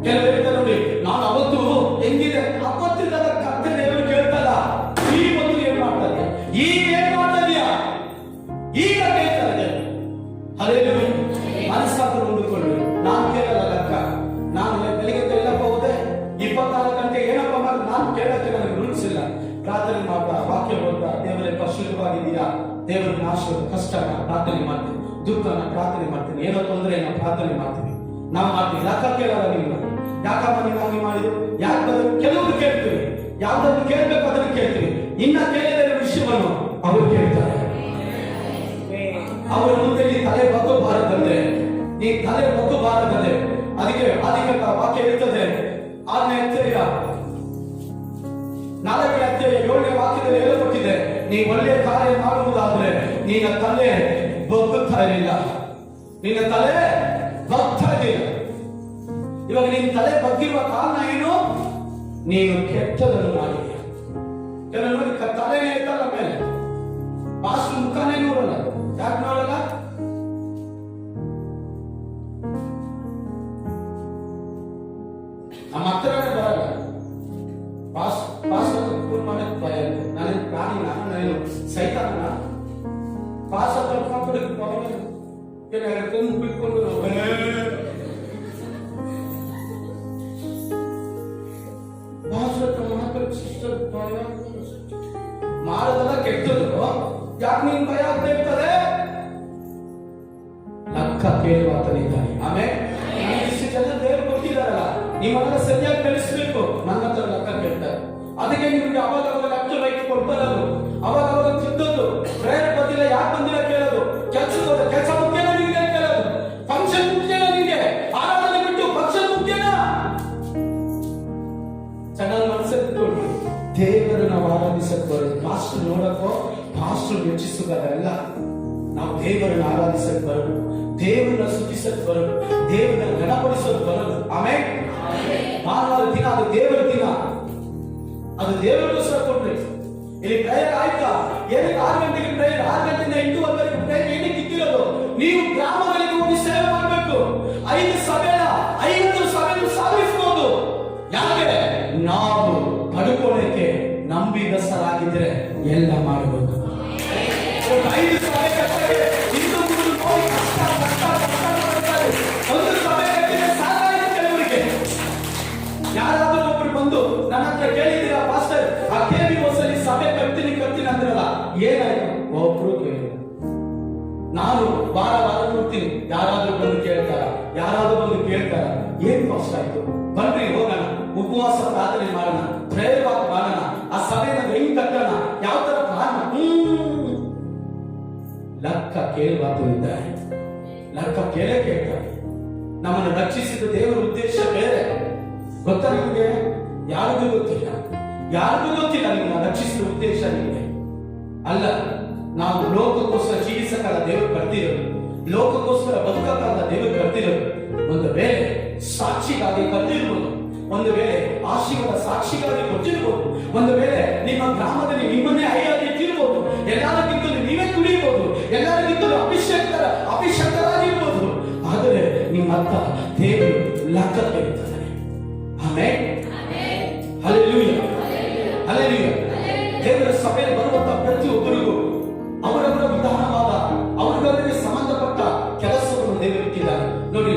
ಕೆಲವರು ಹೇಳ್ತಾರೆ, ನೋಡಿ ನಾನು ಅವತ್ತು ಹೆಂಗಿದೆ, ಅವತ್ತಿಲ್ಲದ ಕತ್ತೆ ದೇವರು ಕೇಳ್ತಲ್ಲ, ಪ್ರಾರ್ಥನೆ ಮಾಡ್ತಾ ವಾಕ್ಯ ಓದ್ತಾ ದೇವರೇ ಪರಿಶುದ್ಧವಾಗಿದ್ದೀರಾ, ದೇವರ ಆಶೀರ್ವಾದ, ಕಷ್ಟನ ಪ್ರಾರ್ಥನೆ ಮಾಡ್ತೀನಿ, ದುಃಖನ ಪ್ರಾರ್ಥನೆ ಮಾಡ್ತೀನಿ, ಏನೋ ತೊಂದರೆಯನ್ನ ಪ್ರಾರ್ಥನೆ ಮಾಡ್ತೀನಿ. ನಾವು ಮಾಡ್ತೀವಿ. ಯಾಕ ಕೇಳಲ್ಲ ನೀವು? ಯಾಕಮ್ಮ ನೀವು ಹಂಗೆ ಮಾಡಿದ್ರು? ಯಾಕಂದ್ರೆ ಕೆಲವರು ಕೇಳ್ತೀವಿ, ಯಾವ್ದಾದ್ರು ಕೇಳ್ಬೇಕು ಅದನ್ನು ಕೇಳ್ತೀವಿ. ಇನ್ನ ಕೇಳಿದ ವಿಷಯವನ್ನು ಅವರು ಕೇಳ್ತಾರೆ. ಅವರ ಮುಂದೆ ನೀ ತಲೆ ಬಗ್ಗಬಾರದಂದ್ರೆ, ನೀ ತಲೆ ಬಗ್ಗಬಾರದಂದ್ರೆ, ಅದಕ್ಕೆ ವಾಕ್ಯ ಹೇಳ್ತದೆ 6ನೇ ಅಧ್ಯಾಯ 4ನೇ ಅಧ್ಯಾಯ 7ನೇ ವಾಕ್ಯದಲ್ಲಿ ಹೇಳಲ್ಪಟ್ಟಿದೆ, ನೀ ಒಳ್ಳೆಯ ಕಾರ್ಯ ಮಾಡುವುದಾದ್ರೆ ನಿನ್ನ ತಲೆ ಬಗ್ಗುತ್ತಾ ಇರಲಿಲ್ಲ, ನಿನ್ನ ತಲೆ ಬಗ್ತಾ ಇರಲಿಲ್ಲ. ಇವಾಗ ನಿನ್ನ ತಲೆ ಬಗ್ಗಿರುವ ಕಾರಣ ಏನು? ನೀನು ಕೆಟ್ಟದನ್ನು ಮಾಡಿದೀಯ. ಕೆಲವು ನೋಡಿ ತಲೆನೇ ಇರ್ತಲ್ಲ ಮೇಲೆ, ಪಾಸ್ ಮುಖಾನೇ ನೋಡಲ್ಲ. ಯಾಕೆ ನೋಡಲ್ಲ? ನಮ್ಮ ಹತ್ರನೇ ಬರಲ್ಲ. ಪಾಸ್ ಕೂರ್ ಮಾಡಕ್ ಭಯ. ನಾನೇನು ಪ್ರಾಣಿನ? ನಾನೇನು ಸೈತಾನ? ಪಾಸ್ ಕೊಂದು ಬಿಟ್ಕೊಂಡು ಮಾಡೋದಲ್ಲ ಕೆಟ್ಟದ್ದು. ಯಾಕೆ ನೀನ್ ಭಯ ಆಗ್ತಾ ಇರ್ತದೆ? ಲೆಕ್ಕ ಕೇಳುವ ಆತನಿದ್ದಾನೆ. ಆಮೇಲೆ ಇಷ್ಟು ಜನ ದೇವರು ಕೊಟ್ಟಿದ್ದಾರಲ್ಲ, ನಿಮ್ಮನ್ನ ಸರಿಯಾಗಿ ಕಳಿಸ್ಬೇಕು. ನನ್ನ ಹತ್ರ ಲೆಕ್ಕ ಕೇಳ್ತಾರೆ. ಅದಕ್ಕೆ ನಿಮ್ಗೆ ಅವಾಗ ಲೆಕ್ಕ ಲೈಕ್ ಕೊಡ್ಬಾರದು, ಅವಾಗ ತಿದ್ದೋದು. ಪ್ರೇಯರ್ ಬಂದಿಲ್ಲ, ಯಾಕೆ ಬಂದಿಲ್ಲ ಕೇಳೋದು. ಕೆಲಸ ಮುಖ್ಯನ ನಿಮಗೆ ಕೇಳೋದು. ಫಂಕ್ಷನ್ ಮುಖ್ಯನ ನಿಮಗೆ? ಆರಾಧನೆ ಬಿಟ್ಟು ಫಂಕ್ಷನ್ ಮುಖ್ಯನಾ? ಚೆನ್ನಾಗಿ ಮನಸ್ಸಿಟ್ಕೊಂಡು ದೇವರು ನಾವು ಆರಾಧಿಸಕ್ಕೆ ಪಾಸ್ಟರ್ ನೋಡಕ್ಕೋ, ಪಾಸ್ಟರ್ ಮೆಚ್ಚಿಸುವುದಲ್ಲ. ನಾವು ದೇವರನ್ನು ಆರಾಧಿಸಕ್ಕೆ ಬರೋದು, ದೇವರನ್ನ ಸ್ತುತಿಸಕ್ಕೆ ಬರೋದು, ದೇವರನ್ನ ಗಣಪಡಿಸೋದು ಬರೋದು. ಆಮೇಲೆ ಭಾನುವಾರ ದಿನ ಅದು ದೇವರ ದಿನ, ಅದು ದೇವರಿಗೋಸ್ಕರ ಕೊಟ್ರಿ. ಇಲ್ಲಿ ಪ್ರೇಯರ್ ಆಯ್ತಾ? ಏನಕ್ಕೆ 6 ಗಂಟೆಗೆ ಪ್ರೇಯರ್? 6 ಗಂಟೆಯಿಂದ 8:30 ಪ್ರೇಯರ್ ಏನಕ್ಕೆ ಇಟ್ಟಿರೋದು? ನೀವು ಗ್ರಾಮಗಳಿಗೆ ಹೋಗಿ ಸೇವೆ ಮಾಡಬೇಕು. 5 ಸಭೆಯ 50 ಸಭೆಯನ್ನು ಸಾಧಿಸಬಹುದು. ಯಾಕೆ? ನಾವು ಪಡ್ಕೊಳ್ಳಕ್ಕೆ ನಂಬಿಗಸ್ತರಾಗಿದ್ರೆ ಎಲ್ಲ ಮಾಡಬಹುದು. 5 ಸಭೆ ಕಟ್ಟಕ್ಕೆ ಇಂದು ಮುಂದೆ ನೋಡಿ ಕಷ್ಟ ಮಾಡ್ತಾರೆ. ಒಂದು ಸಭೆ ಕಟ್ಟಿದ್ರೆ ಸಾಕಾಯ್ತು ಕೆಲವರಿಗೆ. ಯಾರಾದ್ರೂ ಒಬ್ರು ಬಂದು ನನ್ನ ಹತ್ರ ಕೇಳಿದ್ದೀರಾ ಪಾಸ್ಟರ್, ಆ KBOS ಅಲ್ಲಿ ಸಭೆ ಕಟ್ತೀನಿ ಅಂದ್ರಲ್ಲ, ಏನಾಯ್ತು? ಒಬ್ರು ಕೇಳಿಲ್ಲ. ನಾನು ವಾರ ನೋಡ್ತೀನಿ, ಯಾರಾದ್ರೂ ಬಂದು ಕೇಳ್ತಾರ, ಏನ್ ಕಷ್ಟ ಆಯ್ತು? ಬನ್ರಿ ಹೋಗೋಣ, ಉಪವಾಸ ಪ್ರಾರ್ಥನೆ ಮಾಡೋಣ, ಪ್ರೇಯರ್ ವಾಕ್ ಮಾಡೋಣ, ಆ ಸಭೆನ ಹೆಂಗ್ ಕಟ್ಟೋಣ, ಯಾವ ತರ ಕಾರಣ. ಲೆಕ್ಕ ಕೇಳುವಾತನಿದ್ದಾರೆ, ಲೆಕ್ಕ ಕೇಳ್ತಾರೆ. ನಮ್ಮನ್ನು ರಕ್ಷಿಸಿದ ದೇವರ ಉದ್ದೇಶ ಬೇರೆ. ಗೊತ್ತಾ ನಿಮಗೆ? ಯಾರಿಗೂ ಗೊತ್ತಿಲ್ಲ ನಿಮ್ಮನ್ನ ರಕ್ಷಿಸಿದ ಉದ್ದೇಶ ನಿಮಗೆ ಅಲ್ಲ. ನಾವು ಲೋಕಕ್ಕೋಸ್ಕರ ಜೀವಿಸಕ್ಕಾಗ ದೇವರು ಕರ್ತಿರೋದು, ಲೋಕಕ್ಕೋಸ್ಕರ ಬದುಕಕ್ಕಾಗ ದೇವರು ಕರ್ತಿರೋದು. ಒಂದು ವೇಳೆ ಸಾಕ್ಷಿಗಾಗಿ ಕರೆದಿರ್ಬೋದು, ಒಂದು ವೇಳೆ ಆಶೀರ್ವಾದ ಸಾಕ್ಷಿಗಾಗಿ ಕೊಟ್ಟಿರ್ಬೋದು, ಒಂದು ವೇಳೆ ನಿಮ್ಮ ಗ್ರಾಮದಲ್ಲಿ ನಿಮ್ಮನ್ನೇ ಐಯಾಗಿ ಇಟ್ಟಿರ್ಬೋದು, ಎಲ್ಲರಿಗಿಂತಲೂ ನೀವೇ ತುಳಿಯಬಹುದು, ಎಲ್ಲರಿಗಿಂತಲೂ ಅಭಿಷಕ್ತರಾಗಿರ್ಬೋದು. ಆದರೆ ನಿಮ್ಮ ಅರ್ಥ ದೇವರು ಲೆಕ್ಕ ಕೇಳ್ತಾರೆ. Amen, hallelujah, hallelujah. ದೇವರ ಸಭೆಯಲ್ಲಿ ಬರುವಂತ ಪ್ರತಿಯೊಬ್ಬರಿಗೂ ಅವರವರ ವಿಧಾನವಾದ ಅವರವರಿಗೆ ಸಂಬಂಧಪಟ್ಟ ಕೆಲಸವನ್ನು ದೇವರು ಇಟ್ಟಿದ್ದಾರೆ. ನೋಡಿ,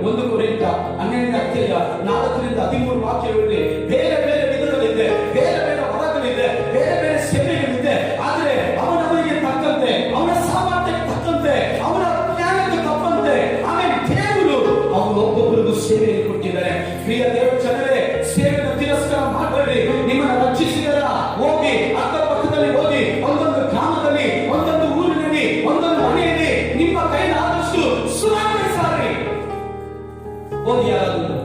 1 ಕೊರಿಂಥ 12ನೇ ಅಧ್ಯಾಯ 4ರಿಂದ 13 ವಾಕ್ಯಗಳಲ್ಲಿ ಬೇರೆ ಬೇರೆ ವಿಧಗಳಿದೆ, ಬೇರೆ ಬೇರೆ ವರಗಳಿದೆ, ಬೇರೆ ಬೇರೆ ಸೇವೆಗಳಿದೆ. ಆದರೆ ಅವನವರಿಗೆ ತಕ್ಕಂತೆ, ಅವನ ಸಾಮರ್ಥ್ಯಕ್ಕೆ ತಕ್ಕಂತೆ, ಅವನ ಜ್ಞಾನಕ್ಕೆ ತಕ್ಕಂತೆ ಆಮೇಲೆ ದೇವರು ಅವರು ಒಬ್ಬೊಬ್ಬರಿಗೂ ಸೇವೆಯನ್ನು ಕೊಟ್ಟಿದ್ದಾರೆ. ಪ್ರಿಯ ದೇವರ ಜನರೇ, ಸೇವೆಯನ್ನು ತಿರಸ್ಕಾರ ಮಾಡಬೇಡಿ. ನಿಮ್ಮನ್ನು ರಕ್ಷಿಸಿದರ ಹೋಗಿ ಅಕ್ಕಪಕ್ಕದಲ್ಲಿ ಹೋಗಿ, ಒಂದೊಂದು ಗ್ರಾಮದಲ್ಲಿ, ಒಂದೊಂದು ಊರಿನಲ್ಲಿ, ಒಂದೊಂದು ಮನೆಯಲ್ಲಿ ನಿಮ್ಮ ಕೈಲಾದಷ್ಟು ಸುವಾರ್ತೆ ಸಾರಿ ಹೋಗಿ. ಯಾರಾದರೂ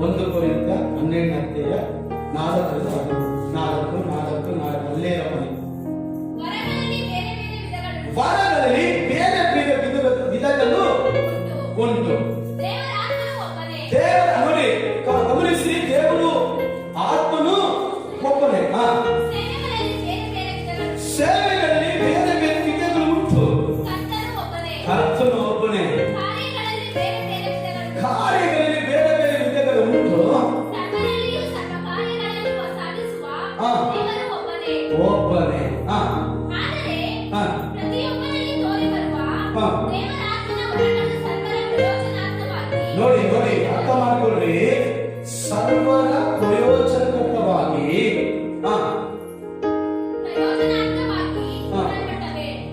1 ಕೊರಿಂಥ 12ನೇ ಅಧ್ಯಾಯ 4 ಅಲ್ಲೇ ವರಗಳಲ್ಲಿ ಬೇರೆ ಬೇರೆ ವಿಧಗಳು ಉಂಟು. ದೇವರ ನೋಡಿ, ಗಮನಿಸಿ, ದೇವರು ಆತ್ಮನು ಒಬ್ಬನೇ. ಸೇವೆಗಳಲ್ಲಿ ಬೇರೆ ಬೇರೆ ವಿಧಗಳು ಉಂಟು. ಕರ್ತನು ಒಬ್ಬನೇ. ಕಾರ್ಯಗಳಲ್ಲಿ ಬೇರೆ ಬೇರೆ ವಿಧಗಳು ಉಂಟು. ಸರ್ವರ ಪ್ರಯೋಜನಕರವಾಗಿ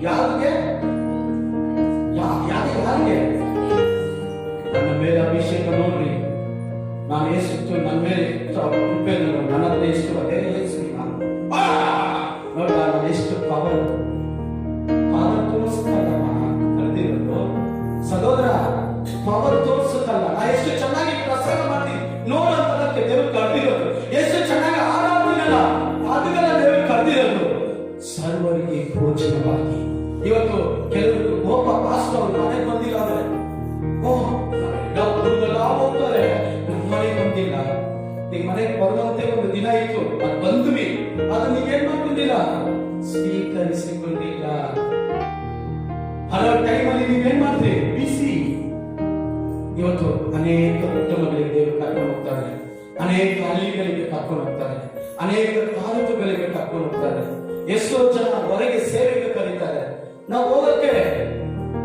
ಯಾರಿಗೆ ನನ್ನ ಮೇಲೆ ಅಭಿಷೇಕ ನೋಡ್ರಿ. ನಾನು ಎಷ್ಟು ನನ್ನ ಮೇಲೆ ಕೃಪೆ ನನ್ನ ಹತ್ರ ಎಷ್ಟು ಅದೇ ನೋಡ ನಾನು ಎಷ್ಟು ಪವರ್ ತೋರಿಸ್ತಲ್ಲ ಕರೆದಿರೋದು ಸಹೋದರ. ಪವರ್ ತೋರಿಸುತ್ತಲ್ಲ ನಾ ಎಷ್ಟು ಚೆನ್ನಾಗಿ ಪ್ರಸಂಗ ಮಾಡ್ತೀನಿ ನೋಡೋದಕ್ಕೆ ದೇವರು ಕರೆದಿರೋದು. ಎಷ್ಟು ಚೆನ್ನಾಗಿ ಆರಾಧನೆಲ್ಲ ಅದಕ್ಕೆಲ್ಲ ದೇವರು ಕರೆದಿರೋದು ಸರ್ವರಿಗೆ ಭೋಜನವಾಗಿ. ಇವತ್ತು ಕೆಲವರು ಒಬ್ಬ ಪಾಸ್ಟರ್ ಅವ್ರ ಮನೆಗೆ ಬಂದಿಲ್ಲ ಅಂದ್ರೆ ಹೋಗ್ತಾರೆ, ನಮ್ಮ ಮನೆಗೆ ಬಂದಿಲ್ಲ. ನಿಮ್ ಮನೆಗೆ ಬರುವಂತೆ ಒಂದು ದಿನ ಇತ್ತು, ಅದು ಬಂದ್ವಿ, ಅದು ನೀವೇನ್ ಮಾಡ್ಕೊಂಡಿಲ್ಲ, ಸ್ವೀಕರಿಸಿಕೊಂಡಿಲ್ಲ. ಹಲವು ಟೈಮಲ್ಲಿ ನೀವೇನ್ ಮಾಡ್ರಿ ಬಿಸಿ. ಇವತ್ತು ಅನೇಕ ಕುಟುಂಬಗಳಿಗೆ ದೇವರು ಕರ್ಕೊಂಡು ಹೋಗ್ತಾರೆ, ಅನೇಕ ಹಳ್ಳಿಗಳಿಗೆ ಕರ್ಕೊಂಡು ಹೋಗ್ತಾರೆ, ಅನೇಕ ತಾಲೂಕುಗಳಿಗೆ ಕರ್ಕೊಂಡು ಹೋಗ್ತಾರೆ. ಎಷ್ಟೋ ಜನ ಹೊರಗೆ ಸೇವೆಗೆ ಕರೀತಾರೆ. ನಾವು ಹೋಗಕ್ಕೆ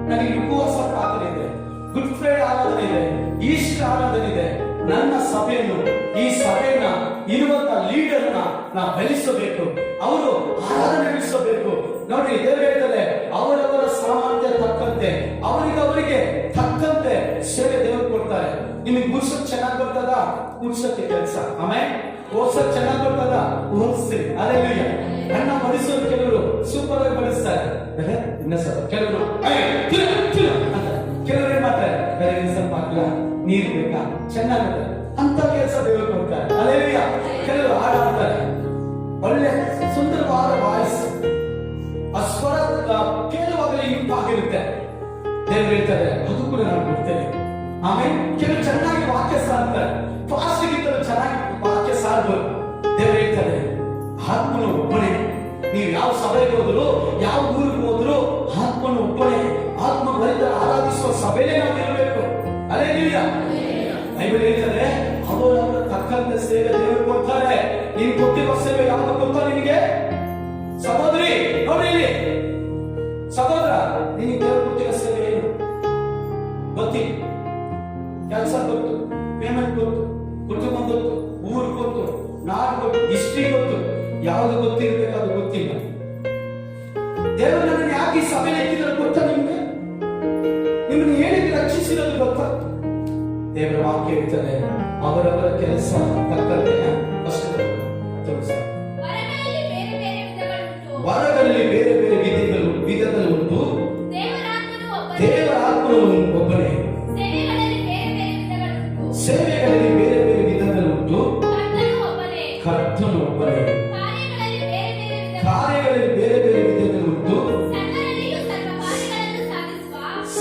ನನಗೆ ಉಪವಾಸ ಪ್ರಾರ್ಥನೆ ಇದೆ, ಗುಡ್ ಫ್ರೈಡೆ ಆರಾಧನೆ ಇದೆ, ಈಸ್ಟರ್ ಆರಾಧನೆ ಇದೆ. ನನ್ನ ಸಭೆಯನ್ನು ಈ ಸಭೆಯನ್ನ ಇರುವಂತ ಲೀಡರ್ನ ನಾ ಬೆಳೆಸಬೇಕು, ಅವರು ಆರಾಧನೆ ನಡೆಸಬೇಕು. ನೋಡಿ ದೇವರು ಹೇಳ್ತಾರೆ ಅವರವರ ಸಾಮರ್ಥ್ಯ ತಕ್ಕಂತೆ ಅವರಿಗೆ ತಕ್ಕಂತೆ ಸೇವೆ ದೇವರು ಕೊಡ್ತಾರೆ. ನಿಮಗೆ ಗುಡ್ಸಕ್ ಚೆನ್ನಾಗಿ ಬರ್ತದ ಗುಡ್ಸಕ್ಕೆ ಕೆಲಸ, ಆಮೇಲೆ ಓದ್ಸಕ್ ಚೆನ್ನಾಗಿ ಬರ್ತದ ಓದಿಸ್ತೀರಿ. ಅಲ್ಲೇಲೂಯಾ. ಅನ್ನ ಬಡಿಸೋರು ಕೆಲವರು ಸೂಪರ್ ಆಗಿ ಬಡಿಸ್ತಾರೆ, ಕೆಲವರು ಕೆಲವರು ಏನ್ ಮಾಡ್ತಾರೆ ಬೆಳಗ್ಗೆ ಸ್ವಲ್ಪ ಹಾಕ್ಲ ನೀರು ಬೇಕಾ ಚೆನ್ನಾಗುತ್ತೆ ಅಂತ ಕೆಲಸ ದೇವರು ಕೊಡ್ತಾರೆ. ಅಲ್ಲೇಲೂಯಾ. ಕೆಲವರು ಹಾಡಾಡ್ತಾರೆ, ಒಳ್ಳೆ ಸುಂದರವಾದ ವಾಯ್ಸ್, ಆ ಸ್ವರ ಕೇಳುವಾಗಲೇ ಇಂಪಾಗಿರುತ್ತೆ. ದೇವರು ಹೇಳ್ತಾರೆ ಅದು ಕೂಡ ನಾನು ಕೊಡ್ತೇನೆ. ಆಮೇಲೆ ಕೆಲವು ಚೆನ್ನಾಗಿ ವಾಕ್ಯ ಸಾರ್ತಾರೆ, ಫಾಸ್ಟ್ ಗಿಂತಲೂ ಚೆನ್ನಾಗಿ ವಾಕ್ಯ ಸಾರ್ಬೋದು. ದೇವರು ಹೇಳ್ತಾರೆ ಆತ್ಮನು ಒಬ್ಬನೇ. ನೀವು ಯಾವ ಸಭೆಗೆ ಹೋದ್ರು, ಯಾವ ಊರಿಗೆ ಹೋದ್ರು ಆತ್ಮನು ಒಬ್ಬನೇ. ಆತ್ಮ ಭರಿತ ಆರಾಧಿಸುವ ಸಭೆಯೇ ನಾವು ಇರಬೇಕು. ಅಲ್ಲೇಲೂಯಾ. ಬೈಬಲ್ ಹೇಳ್ತಾರೆ ಅವರವರ ತಕ್ಕಂತೆ ಸೇವೆ ದೇವರು ಕೊಡ್ತಾರೆ. ನೀನು ಕೊಟ್ಟಿರುವ ಸೇವೆ ಯಾವಾಗ ಗೊತ್ತಾ ನಿನಗೆ ಸಹೋದರಿ? ನೋಡಿ ಇಲ್ಲಿ ಸಹೋದರ, ನಿನಗೆ ದೇವರು ಕೊಟ್ಟಿರೋ ಸೇವೆ ಏನು ಗೊತ್ತಿ? ಕೆಲಸ ಗೊತ್ತು, ಪೇಮೆಂಟ್ ಗೊತ್ತು, ಕುಟುಂಬ ಗೊತ್ತು, ಊರು ಗೊತ್ತು, ನಾಡು ಗೊತ್ತು, ಹಿಸ್ಟ್ರಿ ಗೊತ್ತು, ಯಾವುದು ಗೊತ್ತಿರ್ಬೇಕು ಅದು ಗೊತ್ತಿಲ್ಲ. ದೇವರು ನನ್ನ ಯಾಕೆ ಈ ಸಭೆ ಎತ್ತಿದ್ರೆ ಗೊತ್ತಾ ನಿಮ್ಗೆ? ನಿಮ್ಮನ್ನು ಹೇಳಿದ್ರೆ ರಕ್ಷಿಸಿರೋದು ಗೊತ್ತಾ? ದೇವರ ವಾಕ್ಯ ಹೇಳ್ತಾರೆ ಅವರವರ ಕೆಲಸ ತಕ್ಕಂತೆ ವರಗಳಲ್ಲಿ ಬೇರೆ ಬೇರೆ ವಿಧಗಳು ಉಂಟು. ದೇವರ ಆತ್ಮನು ಒಬ್ಬನೇ. ಸೇವೆಗಳಲ್ಲಿ ಬೇರೆ ಬೇರೆ ವಿಧಗಳು ಉಂಟು. ಕರ್ತನು ಒಬ್ಬನೇ. ಕಾರ್ಯಗಳಲ್ಲಿ ಬೇರೆ ಬೇರೆ ವಿಧಗಳು ಉಂಟು.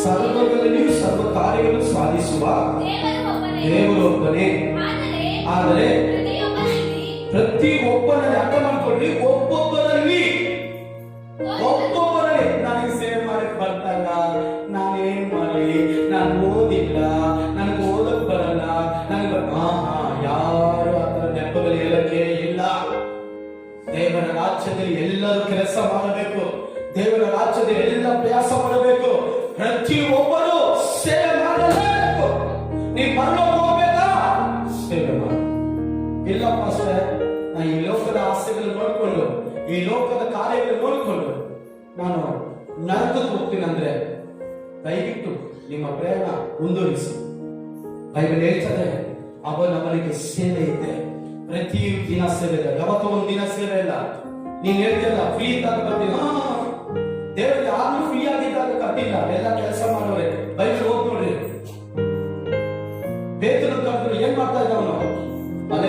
ಸರ್ವಗಳಲ್ಲಿಯೂ ಸರ್ವ ಕಾರ್ಯಗಳನ್ನು ಸಾಧಿಸುವ ದೇವರು ಒಬ್ಬನೇ. ಆದರೆ ಪ್ರತಿಯೊಬ್ಬನಲ್ಲಿ ಅರ್ಥ ಮಾಡ್ಕೊಳ್ಳಿ, ಒಬ್ಬೊಬ್ಬರಲ್ಲಿ ನನಗೆ ಸೇವೆ ಮಾಡಕ್ ಬರ್ತಲ್ಲ, ನಾನೇನ್ ಮಾಡಲಿ, ನಾನು ಓದಿಲ್ಲ, ನನಗೆ ಓದಕ್ ಬರಲ್ಲ, ನನಗೆ ಯಾರು ಆತರ ನೆಪಗಳು ಹೇಳಕ್ಕೆ ಇಲ್ಲ. ದೇವರ ರಾಜ್ಯದಲ್ಲಿ ಎಲ್ಲರೂ ಕೆಲಸ ಮಾಡಬೇಕು, ದೇವರ ರಾಜ್ಯದಲ್ಲಿ ಎಲ್ಲ ಅಭ್ಯಾಸ ಮಾಡಬೇಕು. ಪ್ರತಿಯೊಬ್ಬರು ಸೇವೆ ಮಾಡಲೇಬೇಕು. ನೀವು ಪರಲೋಕ ಹೋಗ್ಬೇಕಾ? ಸೇವೆ ಮಾಡಿ. ಇಲ್ಲಪ್ಪ ಸರ್, ನಾನು ಈ ಲೋಕದ ಆಸೆಗಳು ನೋಡ್ಕೊಂಡು, ಈ ಲೋಕದ ಕಾರ್ಯಗಳು ನೋಡ್ಕೊಂಡು ನಾನು ನರಕಕ್ಕೆ ಹೋಗ್ತೀನಿ ಅಂದ್ರೆ ದಯವಿಟ್ಟು ನಿಮ್ಮ ಪ್ರಯಾಣ ಮುಂದುವರಿಸಿ. ಬೈಬಲ್ ಹೇಳ್ತದೆ ಅವನ ಮನೆಗೆ ಸೇವೆ ಇದೆ, ಪ್ರತಿ ದಿನ ಸೇವೆ ಇದೆ. ಯಾವತ್ತೋ ಒಂದು ದಿನ ಸೇವೆ ಇಲ್ಲ. ನೀನ್ ಹೇಳ್ತಿಲ್ಲ ಫ್ರೀ ಇದ್ದಾಗ ಬರ್ತೀನಿ. ದೇವರು ಯಾರು ಫ್ರೀ ಆಗಿದ್ದಾಗ ಕಟ್ಟಿಲ್ಲ, ಎಲ್ಲ ಕೆಲಸ ಮಾಡೋರೆ. ಬೈಬಲ್ ಹೋಗಿ ನೋಡ್ರಿ, ಬೇತನ ಕರೆದ್ರು ಏನ್ ಮಾಡ್ತಾ ಇದ್ದ ಅವನು? ಮನೆ